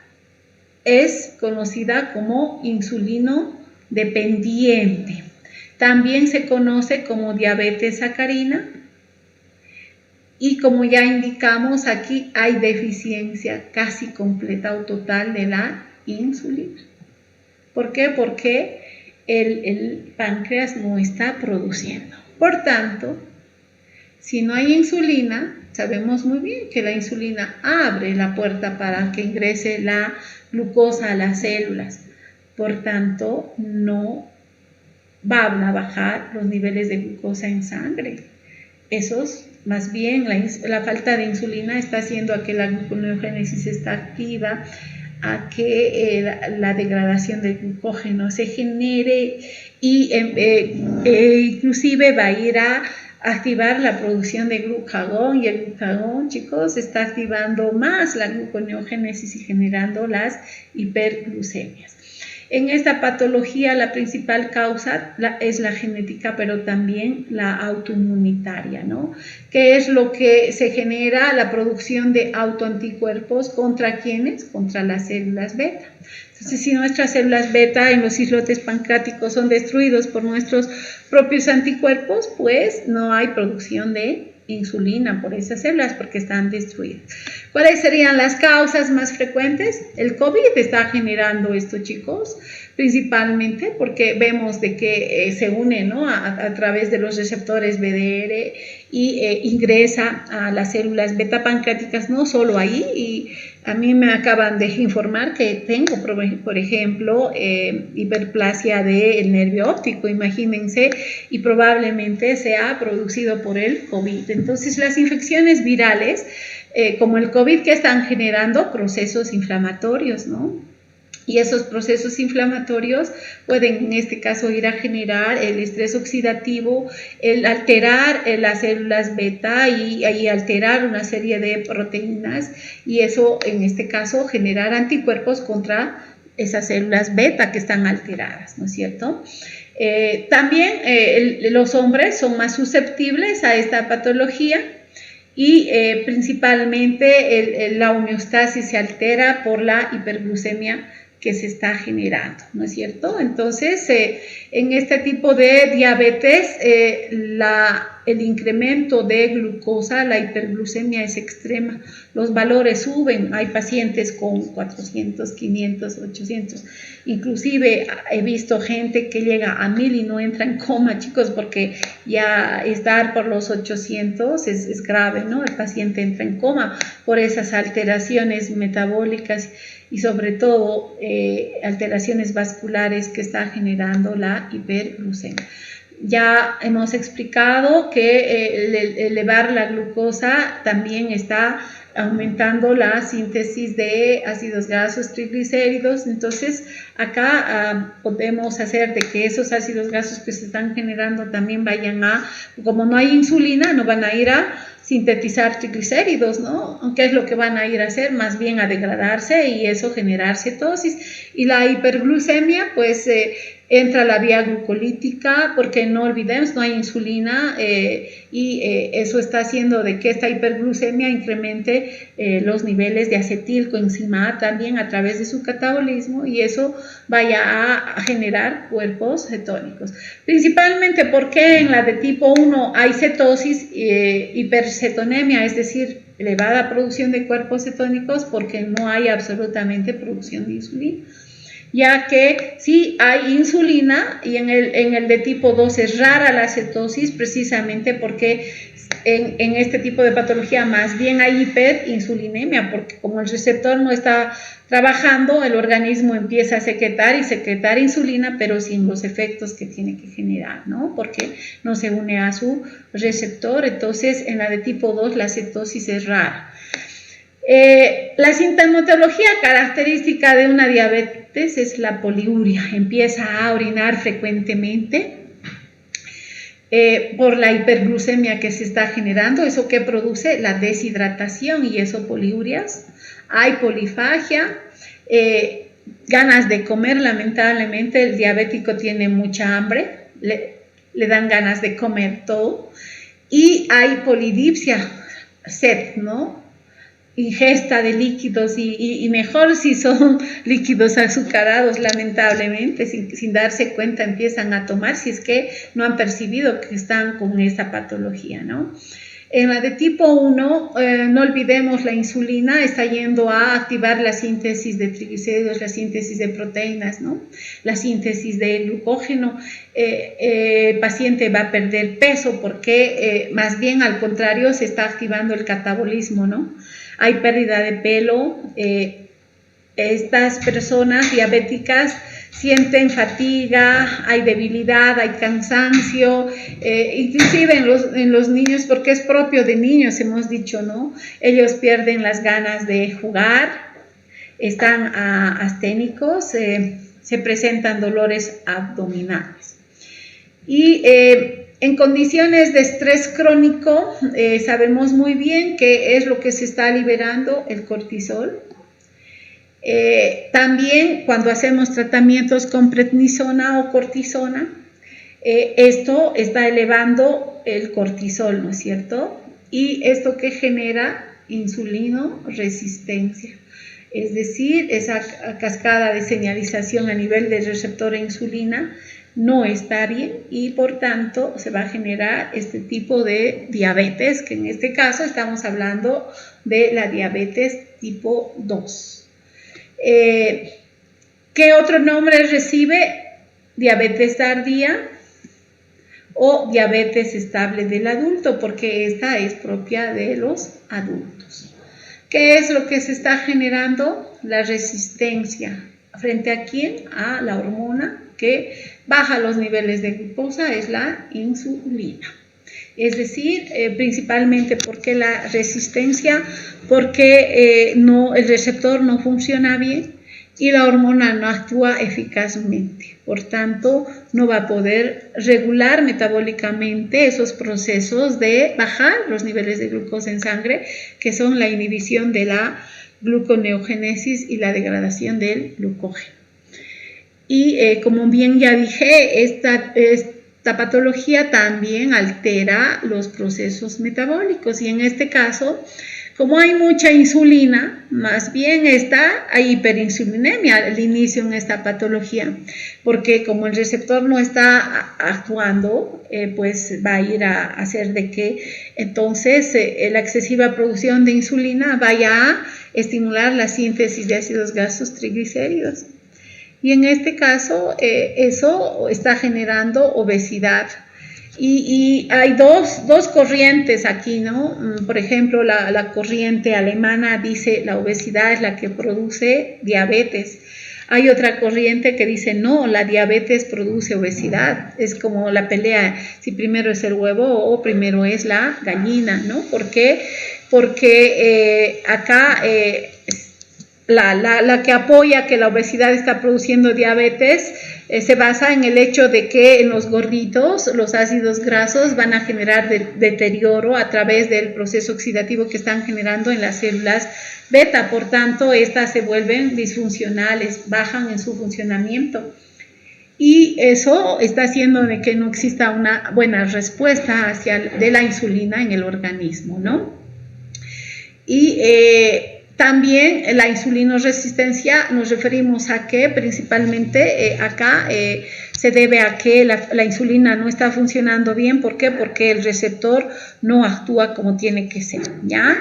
Speaker 1: es conocida como insulino dependiente. También se conoce como diabetes sacarina, y como ya indicamos, aquí hay deficiencia casi completa o total de la insulina. ¿Por qué? Porque el páncreas no está produciendo. Por tanto, si no hay insulina, sabemos muy bien que la insulina abre la puerta para que ingrese la glucosa a las células. Por tanto, no van a bajar los niveles de glucosa en sangre. Más bien, la falta de insulina está haciendo a que la gluconeogénesis está activa, a que la degradación del glucógeno se genere, y inclusive va a ir a activar la producción de glucagón, y el glucagón, chicos, está activando más la gluconeogénesis y generando las hiperglucemias. En esta patología la principal causa es la genética, pero también la autoinmunitaria, ¿no? ¿Qué es lo que se genera? La producción de autoanticuerpos. ¿Contra quiénes? Contra las células beta. Entonces, si nuestras células beta en los islotes pancreáticos son destruidos por nuestros propios anticuerpos, pues no hay producción de insulina por esas células porque están destruidas. ¿Cuáles serían las causas más frecuentes? El COVID está generando esto, chicos, principalmente porque vemos de que se une, ¿no? a través de los receptores BDR y ingresa a las células beta pancreáticas, no solo ahí. Y a mí me acaban de informar que tengo, por ejemplo, hiperplasia del nervio óptico, imagínense, y probablemente sea producido por el COVID. Entonces, las infecciones virales, como el COVID, que están generando procesos inflamatorios, ¿no? Y esos procesos inflamatorios pueden, en este caso, ir a generar el estrés oxidativo, el alterar las células beta y alterar una serie de proteínas, y eso, en este caso, generar anticuerpos contra esas células beta que están alteradas, ¿no es cierto? También los hombres son más susceptibles a esta patología, y principalmente la homeostasis se altera por la hiperglucemia que se está generando, ¿no es cierto? Entonces, en este tipo de diabetes, la el incremento de glucosa, la hiperglucemia es extrema, los valores suben, hay pacientes con 400, 500, 800, inclusive he visto gente que llega a 1000 y no entra en coma, chicos, porque ya estar por los 800 es grave, ¿no? El paciente entra en coma por esas alteraciones metabólicas y sobre todo alteraciones vasculares que está generando la hiperglucemia. Ya hemos explicado que el elevar la glucosa también está aumentando la síntesis de ácidos grasos, triglicéridos. Entonces, acá podemos hacer de que esos ácidos grasos que se están generando también vayan como no hay insulina, no van a ir a sintetizar triglicéridos, ¿no? Aunque es lo que van a ir a hacer, más bien a degradarse y eso generar cetosis. Y la hiperglucemia, pues entra la vía glucolítica, porque no olvidemos, no hay insulina y eso está haciendo de que esta hiperglucemia incremente los niveles de acetilcoenzima A también a través de su catabolismo y eso vaya a generar cuerpos cetónicos. Principalmente porque en la de tipo 1 hay cetosis, hipercetonemia, es decir, elevada producción de cuerpos cetónicos porque no hay absolutamente producción de insulina. Ya que sí hay insulina y en el de tipo 2 es rara la cetosis precisamente porque en este tipo de patología más bien hay hiperinsulinemia porque como el receptor no está trabajando, el organismo empieza a secretar insulina pero sin los efectos que tiene que generar, ¿no? Porque no se une a su receptor, entonces en la de tipo 2 la cetosis es rara. La sintomatología característica de una diabetes es la poliuria, empieza a orinar frecuentemente por la hiperglucemia que se está generando, eso que produce la deshidratación y eso poliurias, hay polifagia, ganas de comer, lamentablemente el diabético tiene mucha hambre, le dan ganas de comer todo y hay polidipsia, sed, ¿no? Ingesta de líquidos y mejor si son líquidos azucarados, lamentablemente, sin darse cuenta empiezan a tomar si es que no han percibido que están con esa patología, ¿no? En la de tipo 1, no olvidemos la insulina está yendo a activar la síntesis de triglicéridos, la síntesis de proteínas, ¿no? La síntesis de glucógeno. El paciente va a perder peso porque más bien al contrario se está activando el catabolismo, ¿no? Hay pérdida de pelo, estas personas diabéticas sienten fatiga, hay debilidad, hay cansancio, inclusive en los niños, porque es propio de niños, hemos dicho, ¿no? Ellos pierden las ganas de jugar, están asténicos, se presentan dolores abdominales. Y en condiciones de estrés crónico, sabemos muy bien que es lo que se está liberando el cortisol. También cuando hacemos tratamientos con prednisona o cortisona, esto está elevando el cortisol, ¿no es cierto? Y esto que genera insulinoresistencia. Es decir, esa cascada de señalización a nivel del receptor de insulina no está bien y por tanto se va a generar este tipo de diabetes, que en este caso estamos hablando de la diabetes tipo 2. ¿Qué otro nombre recibe? Diabetes tardía o diabetes estable del adulto, porque esta es propia de los adultos. ¿Qué es lo que se está generando? La resistencia. ¿Frente a quién? A la hormona que baja los niveles de glucosa, es la insulina. Es decir, principalmente porque la resistencia, porque el receptor no funciona bien y la hormona no actúa eficazmente. Por tanto, no va a poder regular metabólicamente esos procesos de bajar los niveles de glucosa en sangre, que son la inhibición de la gluconeogénesis y la degradación del glucógeno. Y como bien ya dije, esta patología también altera los procesos metabólicos y en este caso Como hay mucha insulina, más bien hay hiperinsulinemia al inicio en esta patología, porque como el receptor no está actuando, pues va a ir a hacer de que entonces la excesiva producción de insulina vaya a estimular la síntesis de ácidos grasos triglicéridos. Y en este caso, eso está generando obesidad. Y hay dos corrientes aquí, ¿no? Por ejemplo, la corriente alemana dice la obesidad es la que produce diabetes. Hay otra corriente que dice no, la diabetes produce obesidad. Es como la pelea, si primero es el huevo o primero es la gallina, ¿no? ¿Por qué? Porque acá la que apoya que la obesidad está produciendo diabetes se basa en el hecho de que en los gorditos los ácidos grasos van a generar deterioro a través del proceso oxidativo que están generando en las células beta. Por tanto, estas se vuelven disfuncionales, bajan en su funcionamiento. Y eso está haciendo de que no exista una buena respuesta de la insulina en el organismo, ¿no? Y también la insulinoresistencia nos referimos a que principalmente acá se debe a que la insulina no está funcionando bien. ¿Por qué? Porque el receptor no actúa como tiene que ser, ¿ya?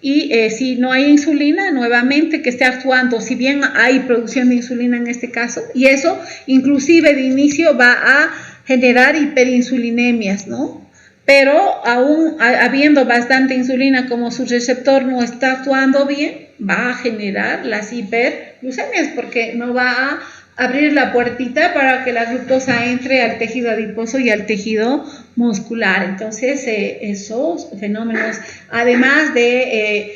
Speaker 1: Y si no hay insulina, nuevamente que esté actuando, si bien hay producción de insulina en este caso, y eso inclusive de inicio va a generar hiperinsulinemias, ¿no? Pero aún habiendo bastante insulina, como su receptor no está actuando bien, va a generar las hiperglucemias porque no va a abrir la puertita para que la glucosa entre al tejido adiposo y al tejido muscular. Entonces, esos fenómenos, además de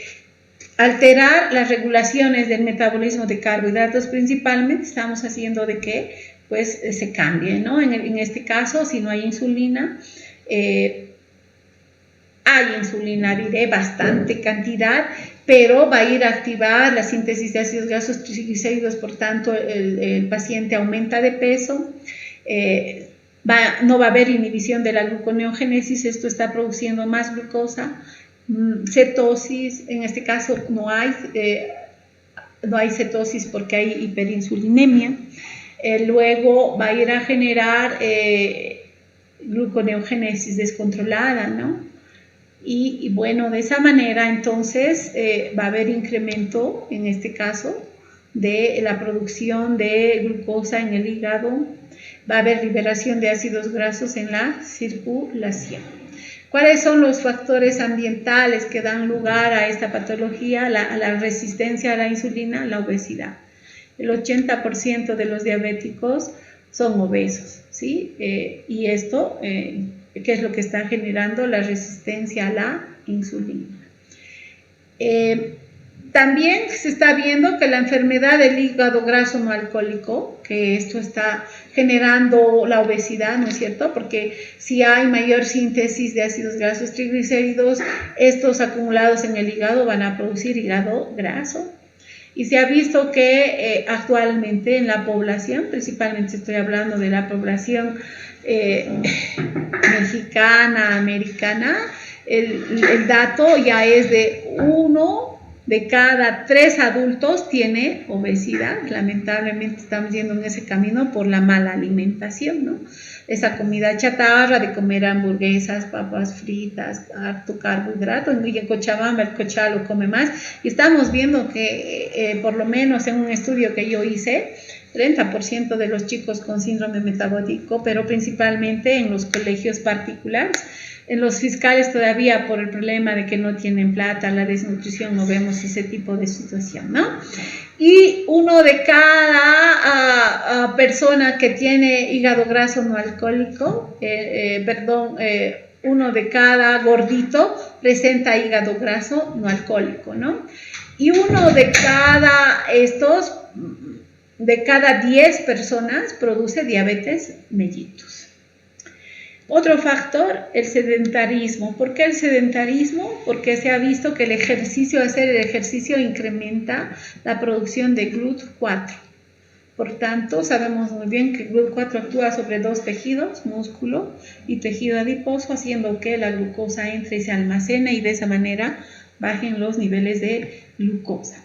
Speaker 1: alterar las regulaciones del metabolismo de carbohidratos principalmente, estamos haciendo de que pues se cambie, ¿no? En este caso, si no hay insulina, hay insulina, diré, bastante cantidad, pero va a ir a activar la síntesis de ácidos grasos triglicéridos, por tanto el paciente aumenta de peso, no va a haber inhibición de la gluconeogénesis, esto está produciendo más glucosa, cetosis, en este caso no hay cetosis porque hay hiperinsulinemia, luego va a ir a generar gluconeogénesis descontrolada, ¿no? Y bueno, de esa manera entonces va a haber incremento, en este caso, de la producción de glucosa en el hígado, va a haber liberación de ácidos grasos en la circulación. ¿Cuáles son los factores ambientales que dan lugar a esta patología, a la resistencia a la insulina? La obesidad. El 80% de los diabéticos son obesos, ¿sí? Y esto, ¿qué es lo que está generando? La resistencia a la insulina. También se está viendo que la enfermedad del hígado graso no alcohólico, que esto está generando la obesidad, ¿no es cierto? Porque si hay mayor síntesis de ácidos grasos triglicéridos, estos acumulados en el hígado van a producir hígado graso. Y se ha visto que actualmente en la población, principalmente estoy hablando de la población mexicana, americana, el dato ya es de 1 de cada 3 adultos tiene obesidad. Lamentablemente estamos yendo en ese camino por la mala alimentación, ¿no? Esa comida chatarra de comer hamburguesas, papas fritas, harto carbohidrato, y en Cochabamba el cochá lo come más, y estamos viendo que por lo menos en un estudio que yo hice, 30% de los chicos con síndrome metabólico, pero principalmente en los colegios particulares. En los fiscales todavía por el problema de que no tienen plata, la desnutrición, no vemos ese tipo de situación, ¿no? Y 1 de cada persona que tiene hígado graso no alcohólico, 1 de cada gordito presenta hígado graso no alcohólico, ¿no? Y 1 de cada 10 personas produce diabetes mellitus. Otro factor, el sedentarismo. ¿Por qué el sedentarismo? Porque se ha visto que hacer el ejercicio incrementa la producción de GLUT4. Por tanto, sabemos muy bien que GLUT4 actúa sobre 2 tejidos, músculo y tejido adiposo, haciendo que la glucosa entre y se almacene y de esa manera bajen los niveles de glucosa.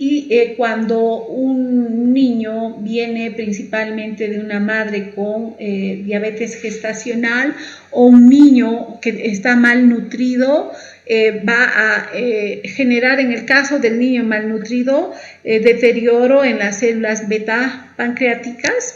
Speaker 1: Y cuando un niño viene principalmente de una madre con diabetes gestacional o un niño que está malnutrido, va a generar, en el caso del niño malnutrido, deterioro en las células beta pancreáticas.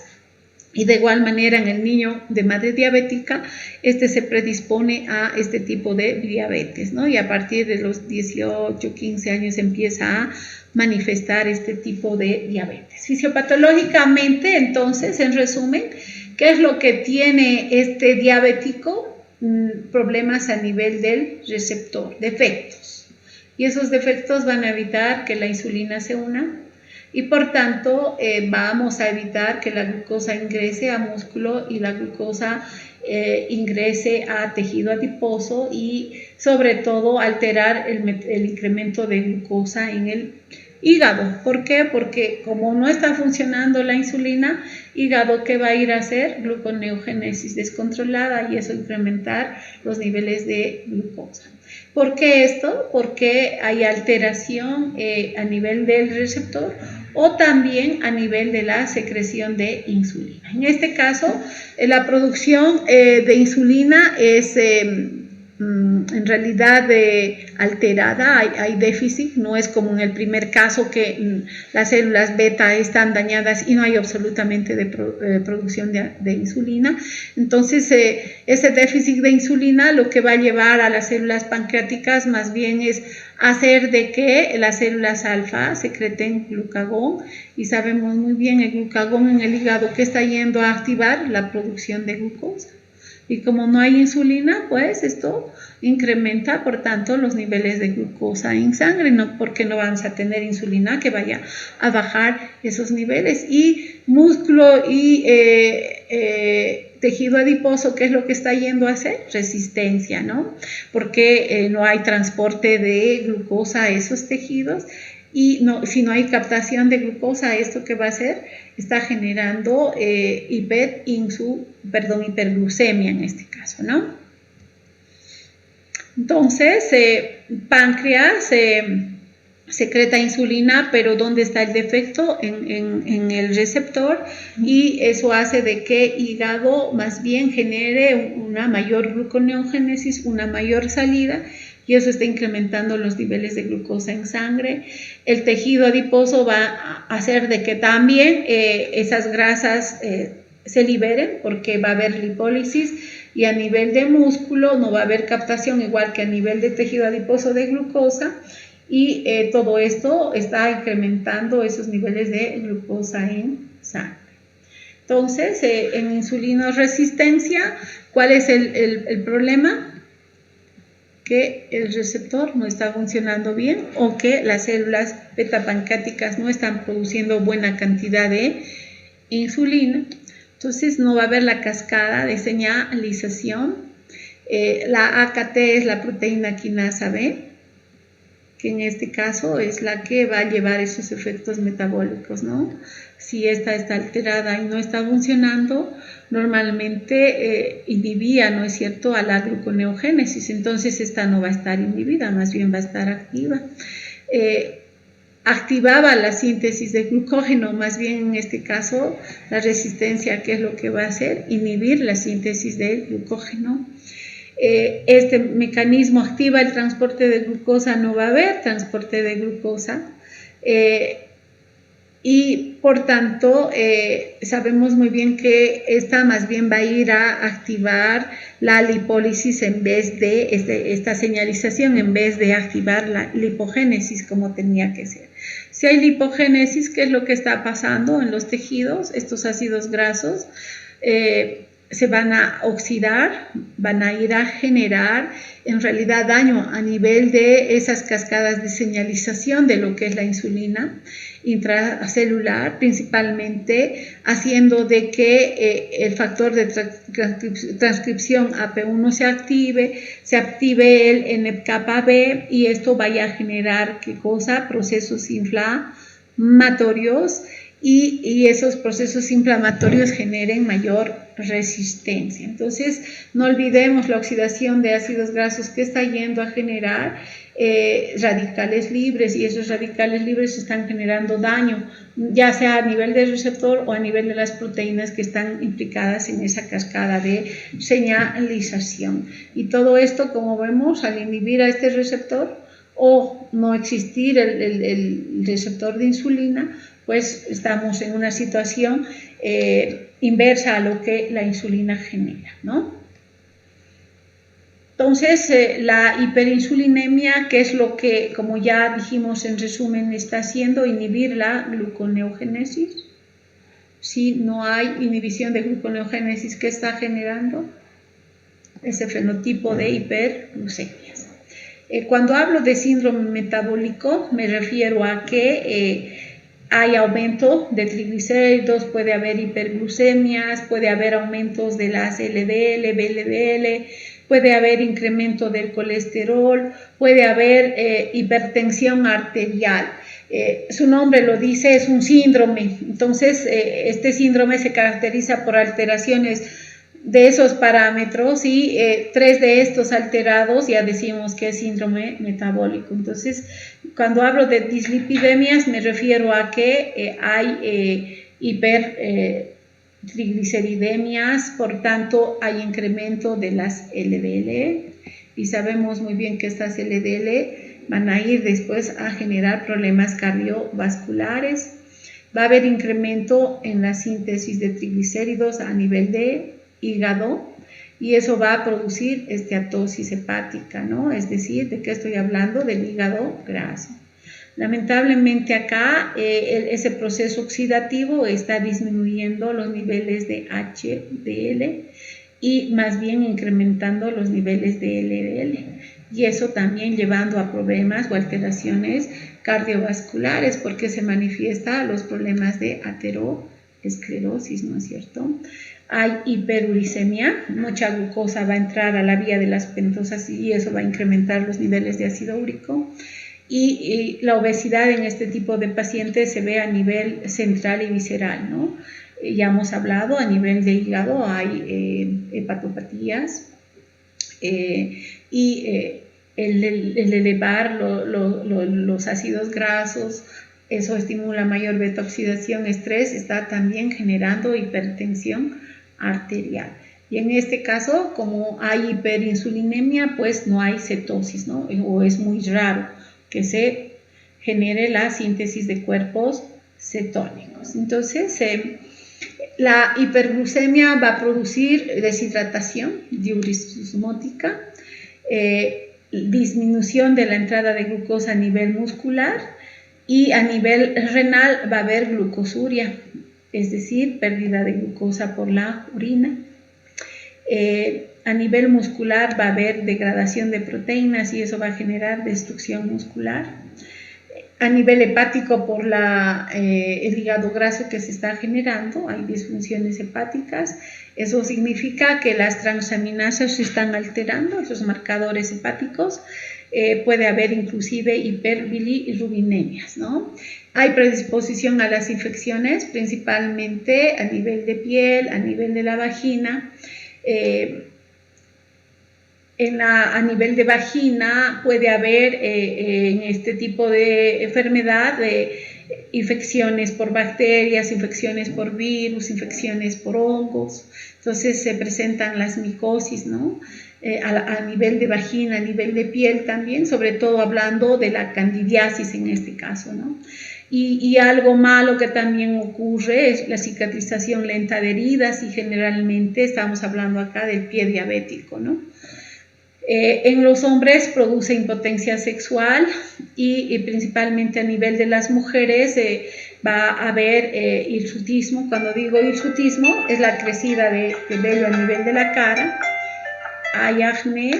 Speaker 1: Y de igual manera en el niño de madre diabética, se predispone a este tipo de diabetes, ¿no? Y a partir de los 18, 15 años empieza a manifestar este tipo de diabetes. Fisiopatológicamente, entonces, en resumen, ¿qué es lo que tiene este diabético? Problemas a nivel del receptor, defectos. Y esos defectos van a evitar que la insulina se una, y por tanto vamos a evitar que la glucosa ingrese a músculo y la glucosa ingrese a tejido adiposo y sobre todo alterar el incremento de glucosa en el hígado. ¿Por qué? Porque como no está funcionando la insulina, hígado, ¿qué va a ir a hacer? Gluconeogénesis descontrolada y eso incrementar los niveles de glucosa. ¿Por qué esto? Porque hay alteración a nivel del receptor o también a nivel de la secreción de insulina. En este caso, la producción de insulina es en realidad alterada, hay déficit, no es como en el primer caso que las células beta están dañadas y no hay absolutamente producción de insulina. Entonces, ese déficit de insulina lo que va a llevar a las células pancreáticas más bien es hacer de que las células alfa secreten glucagón y sabemos muy bien el glucagón en el hígado que está yendo a activar la producción de glucosa. Y como no hay insulina, pues esto incrementa, por tanto, los niveles de glucosa en sangre, no porque no vamos a tener insulina que vaya a bajar esos niveles. Y músculo y tejido adiposo, ¿qué es lo que está yendo a hacer? Resistencia, ¿no? Porque no hay transporte de glucosa a esos tejidos. Y si no hay captación de glucosa, ¿esto qué va a hacer? Está generando hiperglucemia en este caso, ¿no? Entonces, páncreas secreta insulina, pero ¿dónde está el defecto? En el receptor, y eso hace de que hígado más bien genere una mayor gluconeogénesis, una mayor salida, y eso está incrementando los niveles de glucosa en sangre. El tejido adiposo va a hacer de que también esas grasas se liberen, porque va a haber lipólisis, y a nivel de músculo no va a haber captación, igual que a nivel de tejido adiposo de glucosa, y todo esto está incrementando esos niveles de glucosa en sangre. Entonces, en insulinoresistencia, ¿cuál es el problema? Que el receptor no está funcionando bien o que las células beta-pancreáticas no están produciendo buena cantidad de insulina. Entonces no va a haber la cascada de señalización. La AKT es la proteína quinasa B, que en este caso es la que va a llevar esos efectos metabólicos, ¿no? Si esta está alterada y no está funcionando, normalmente inhibía, ¿no es cierto?, a la gluconeogénesis. Entonces esta no va a estar inhibida, más bien va a estar activa. Activaba la síntesis de glucógeno, más bien en este caso la resistencia, ¿qué es lo que va a hacer? Inhibir la síntesis de glucógeno. Este mecanismo activa el transporte de glucosa, no va a haber transporte de glucosa, y por tanto sabemos muy bien que esta más bien va a ir a activar la lipólisis en vez de esta señalización, en vez de activar la lipogénesis como tenía que ser. Si hay lipogénesis, ¿qué es lo que está pasando en los tejidos? Estos ácidos grasos se van a oxidar, van a ir a generar en realidad daño a nivel de esas cascadas de señalización de lo que es la insulina intracelular, principalmente haciendo de que el factor de transcripción AP1 se active el NF-κB, y esto vaya a generar, ¿qué cosa? Procesos inflamatorios, y esos procesos inflamatorios generen mayor resistencia. Entonces, no olvidemos la oxidación de ácidos grasos que está yendo a generar radicales libres, y esos radicales libres están generando daño, ya sea a nivel del receptor o a nivel de las proteínas que están implicadas en esa cascada de señalización. Y todo esto, como vemos, al inhibir a este receptor o no existir el receptor de insulina, pues estamos en una situación inversa a lo que la insulina genera, ¿no? Entonces, la hiperinsulinemia, que es lo que, como ya dijimos en resumen, está haciendo, inhibir la gluconeogénesis. Si no hay inhibición de gluconeogénesis, ¿qué está generando? Ese fenotipo de hiperglucemias. Cuando hablo de síndrome metabólico, me refiero a que hay aumento de triglicéridos, puede haber hiperglucemias, puede haber aumentos de las LDL, VLDL, puede haber incremento del colesterol, puede haber hipertensión arterial. Su nombre lo dice, es un síndrome. Entonces, este síndrome se caracteriza por alteraciones de esos parámetros y 3 de estos alterados ya decimos que es síndrome metabólico. Entonces, cuando hablo de dislipidemias me refiero a que hay hipertrigliceridemias, por tanto hay incremento de las LDL y sabemos muy bien que estas LDL van a ir después a generar problemas cardiovasculares. Va a haber incremento en la síntesis de triglicéridos a nivel de hígado y eso va a producir esteatosis hepática, ¿no? Es decir, ¿de qué estoy hablando? Del hígado graso. Lamentablemente acá ese proceso oxidativo está disminuyendo los niveles de HDL y más bien incrementando los niveles de LDL, y eso también llevando a problemas o alteraciones cardiovasculares porque se manifiesta los problemas de aterosclerosis, ¿no es cierto? Hay hiperuricemia, mucha glucosa va a entrar a la vía de las pentosas y eso va a incrementar los niveles de ácido úrico. Y la obesidad en este tipo de pacientes se ve a nivel central y visceral, ¿no? Ya hemos hablado, a nivel de hígado hay hepatopatías y el elevar los ácidos grasos, eso estimula mayor beta oxidación, estrés, está también generando hipertensión arterial. Y en este caso, como hay hiperinsulinemia, pues no hay cetosis, ¿no? O es muy raro que se genere la síntesis de cuerpos cetónicos. Entonces, la hiperglucemia va a producir deshidratación, diuresis osmótica, disminución de la entrada de glucosa a nivel muscular, y a nivel renal va a haber glucosuria, es decir, pérdida de glucosa por la orina. A nivel muscular va a haber degradación de proteínas y eso va a generar destrucción muscular. A nivel hepático, por el hígado graso que se está generando, hay disfunciones hepáticas. Eso significa que las transaminasas se están alterando, esos marcadores hepáticos. Puede haber inclusive hiperbilirubinemias, ¿no? Hay predisposición a las infecciones, principalmente a nivel de piel, a nivel de la vagina. A nivel de vagina puede haber en este tipo de enfermedad infecciones por bacterias, infecciones por virus, infecciones por hongos. Entonces se presentan las micosis, ¿no? A nivel de vagina, a nivel de piel también, sobre todo hablando de la candidiasis en este caso, ¿no? Y algo malo que también ocurre es la cicatrización lenta de heridas, y generalmente estamos hablando acá del pie diabético, ¿no? En los hombres produce impotencia sexual y principalmente a nivel de las mujeres va a haber hirsutismo. Cuando digo hirsutismo es la crecida de vello a nivel de la cara. Hay acné,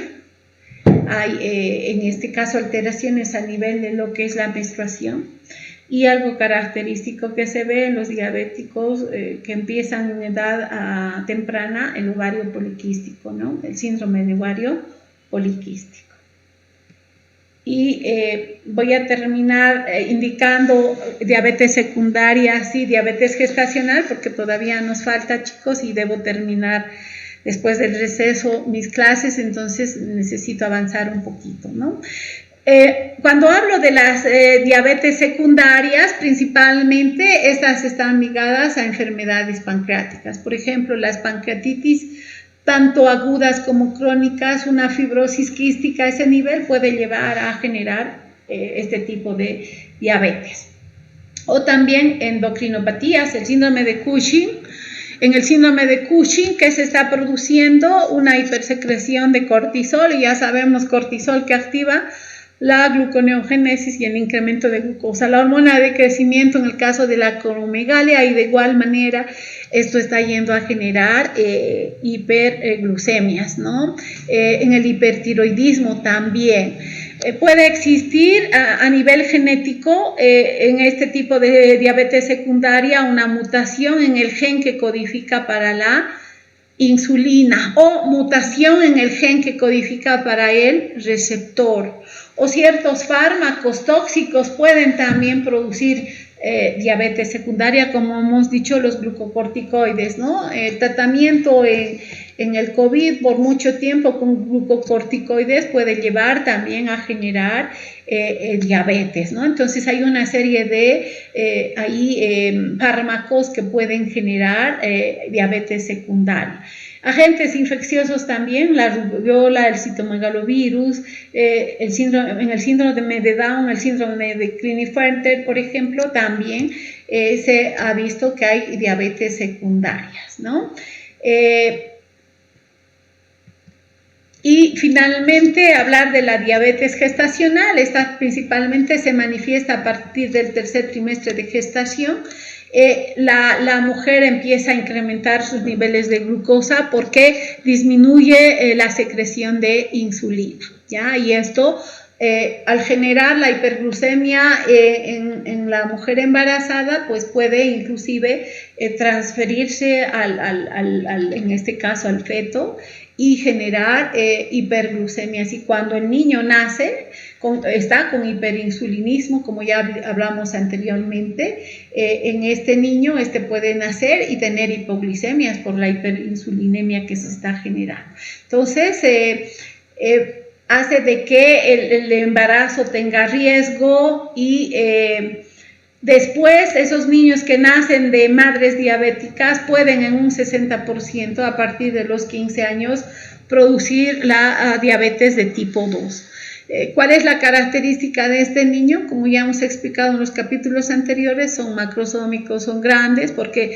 Speaker 1: hay en este caso alteraciones a nivel de lo que es la menstruación, y algo característico que se ve en los diabéticos que empiezan en edad temprana, el ovario poliquístico, ¿no? El síndrome de ovario poliquístico. Y voy a terminar indicando diabetes secundaria, sí, diabetes gestacional, porque todavía nos falta, chicos, y debo terminar después del receso mis clases, entonces necesito avanzar un poquito, ¿no? Cuando hablo de las diabetes secundarias, principalmente estas están ligadas a enfermedades pancreáticas. Por ejemplo, las pancreatitis, tanto agudas como crónicas, una fibrosis quística a ese nivel puede llevar a generar este tipo de diabetes. O también endocrinopatías, el síndrome de Cushing. En el síndrome de Cushing, que se está produciendo una hipersecreción de cortisol, y ya sabemos cortisol que activa la gluconeogénesis y el incremento de glucosa, la hormona de crecimiento en el caso de la acromegalia, y de igual manera esto está yendo a generar hiperglucemias, ¿no? En el hipertiroidismo también. Puede existir a nivel genético en este tipo de diabetes secundaria una mutación en el gen que codifica para la insulina o mutación en el gen que codifica para el receptor. O ciertos fármacos tóxicos pueden también producir diabetes secundaria, como hemos dicho, los glucocorticoides, ¿no? El tratamiento en el COVID por mucho tiempo con glucocorticoides puede llevar también a generar diabetes, ¿no? Entonces hay una serie de fármacos que pueden generar diabetes secundaria. Agentes infecciosos también, la rubiola, el citomegalovirus, en el síndrome de Down, el síndrome de Klinefelter, por ejemplo, también se ha visto que hay diabetes secundarias, ¿no? Y finalmente hablar de la diabetes gestacional. Esta principalmente se manifiesta a partir del tercer trimestre de gestación. La mujer empieza a incrementar sus niveles de glucosa porque disminuye la secreción de insulina, ¿ya? Y esto, al generar la hiperglucemia en la mujer embarazada, pues puede inclusive transferirse en este caso al feto, y generar hiperglucemias. Y cuando el niño nace, está con hiperinsulinismo, como ya hablamos anteriormente, en este niño puede nacer y tener hipoglicemias por la hiperinsulinemia que se está generando. Entonces, hace de que el embarazo tenga riesgo, y después esos niños que nacen de madres diabéticas pueden en un 60% a partir de los 15 años producir la diabetes de tipo 2. ¿Cuál es la característica de este niño? Como ya hemos explicado en los capítulos anteriores, son macrosómicos, son grandes porque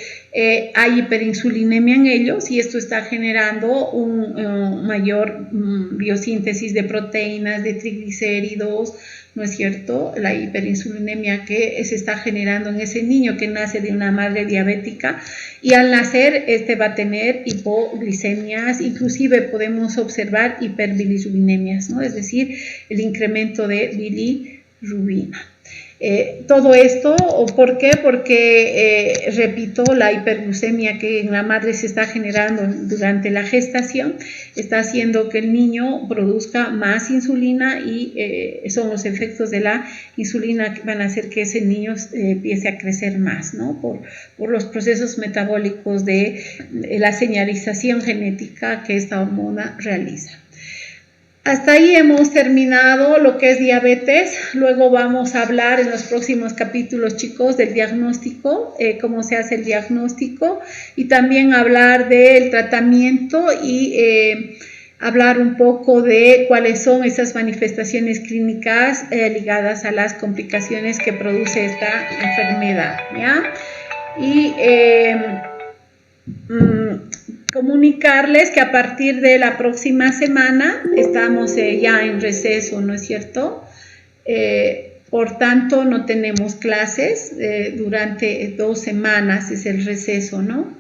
Speaker 1: hay hiperinsulinemia en ellos, y esto está generando un mayor biosíntesis de proteínas, de triglicéridos, ¿no es cierto? La hiperinsulinemia que se está generando en ese niño que nace de una madre diabética, y al nacer va a tener hipoglicemias, inclusive podemos observar hiperbilirubinemia, ¿no? Es decir, el incremento de bilirrubina. Todo esto, ¿por qué? Porque, repito, la hiperglucemia que en la madre se está generando durante la gestación está haciendo que el niño produzca más insulina, y son los efectos de la insulina que van a hacer que ese niño empiece a crecer más, ¿no? Por los procesos metabólicos de la señalización genética que esta hormona realiza. Hasta ahí hemos terminado lo que es diabetes. Luego vamos a hablar en los próximos capítulos, chicos, del diagnóstico, cómo se hace el diagnóstico, y también hablar del tratamiento, y hablar un poco de cuáles son esas manifestaciones clínicas ligadas a las complicaciones que produce esta enfermedad, ¿ya? Y comunicarles que a partir de la próxima semana estamos ya en receso, ¿no es cierto? Por tanto, no tenemos clases durante 2 semanas, es el receso, ¿no?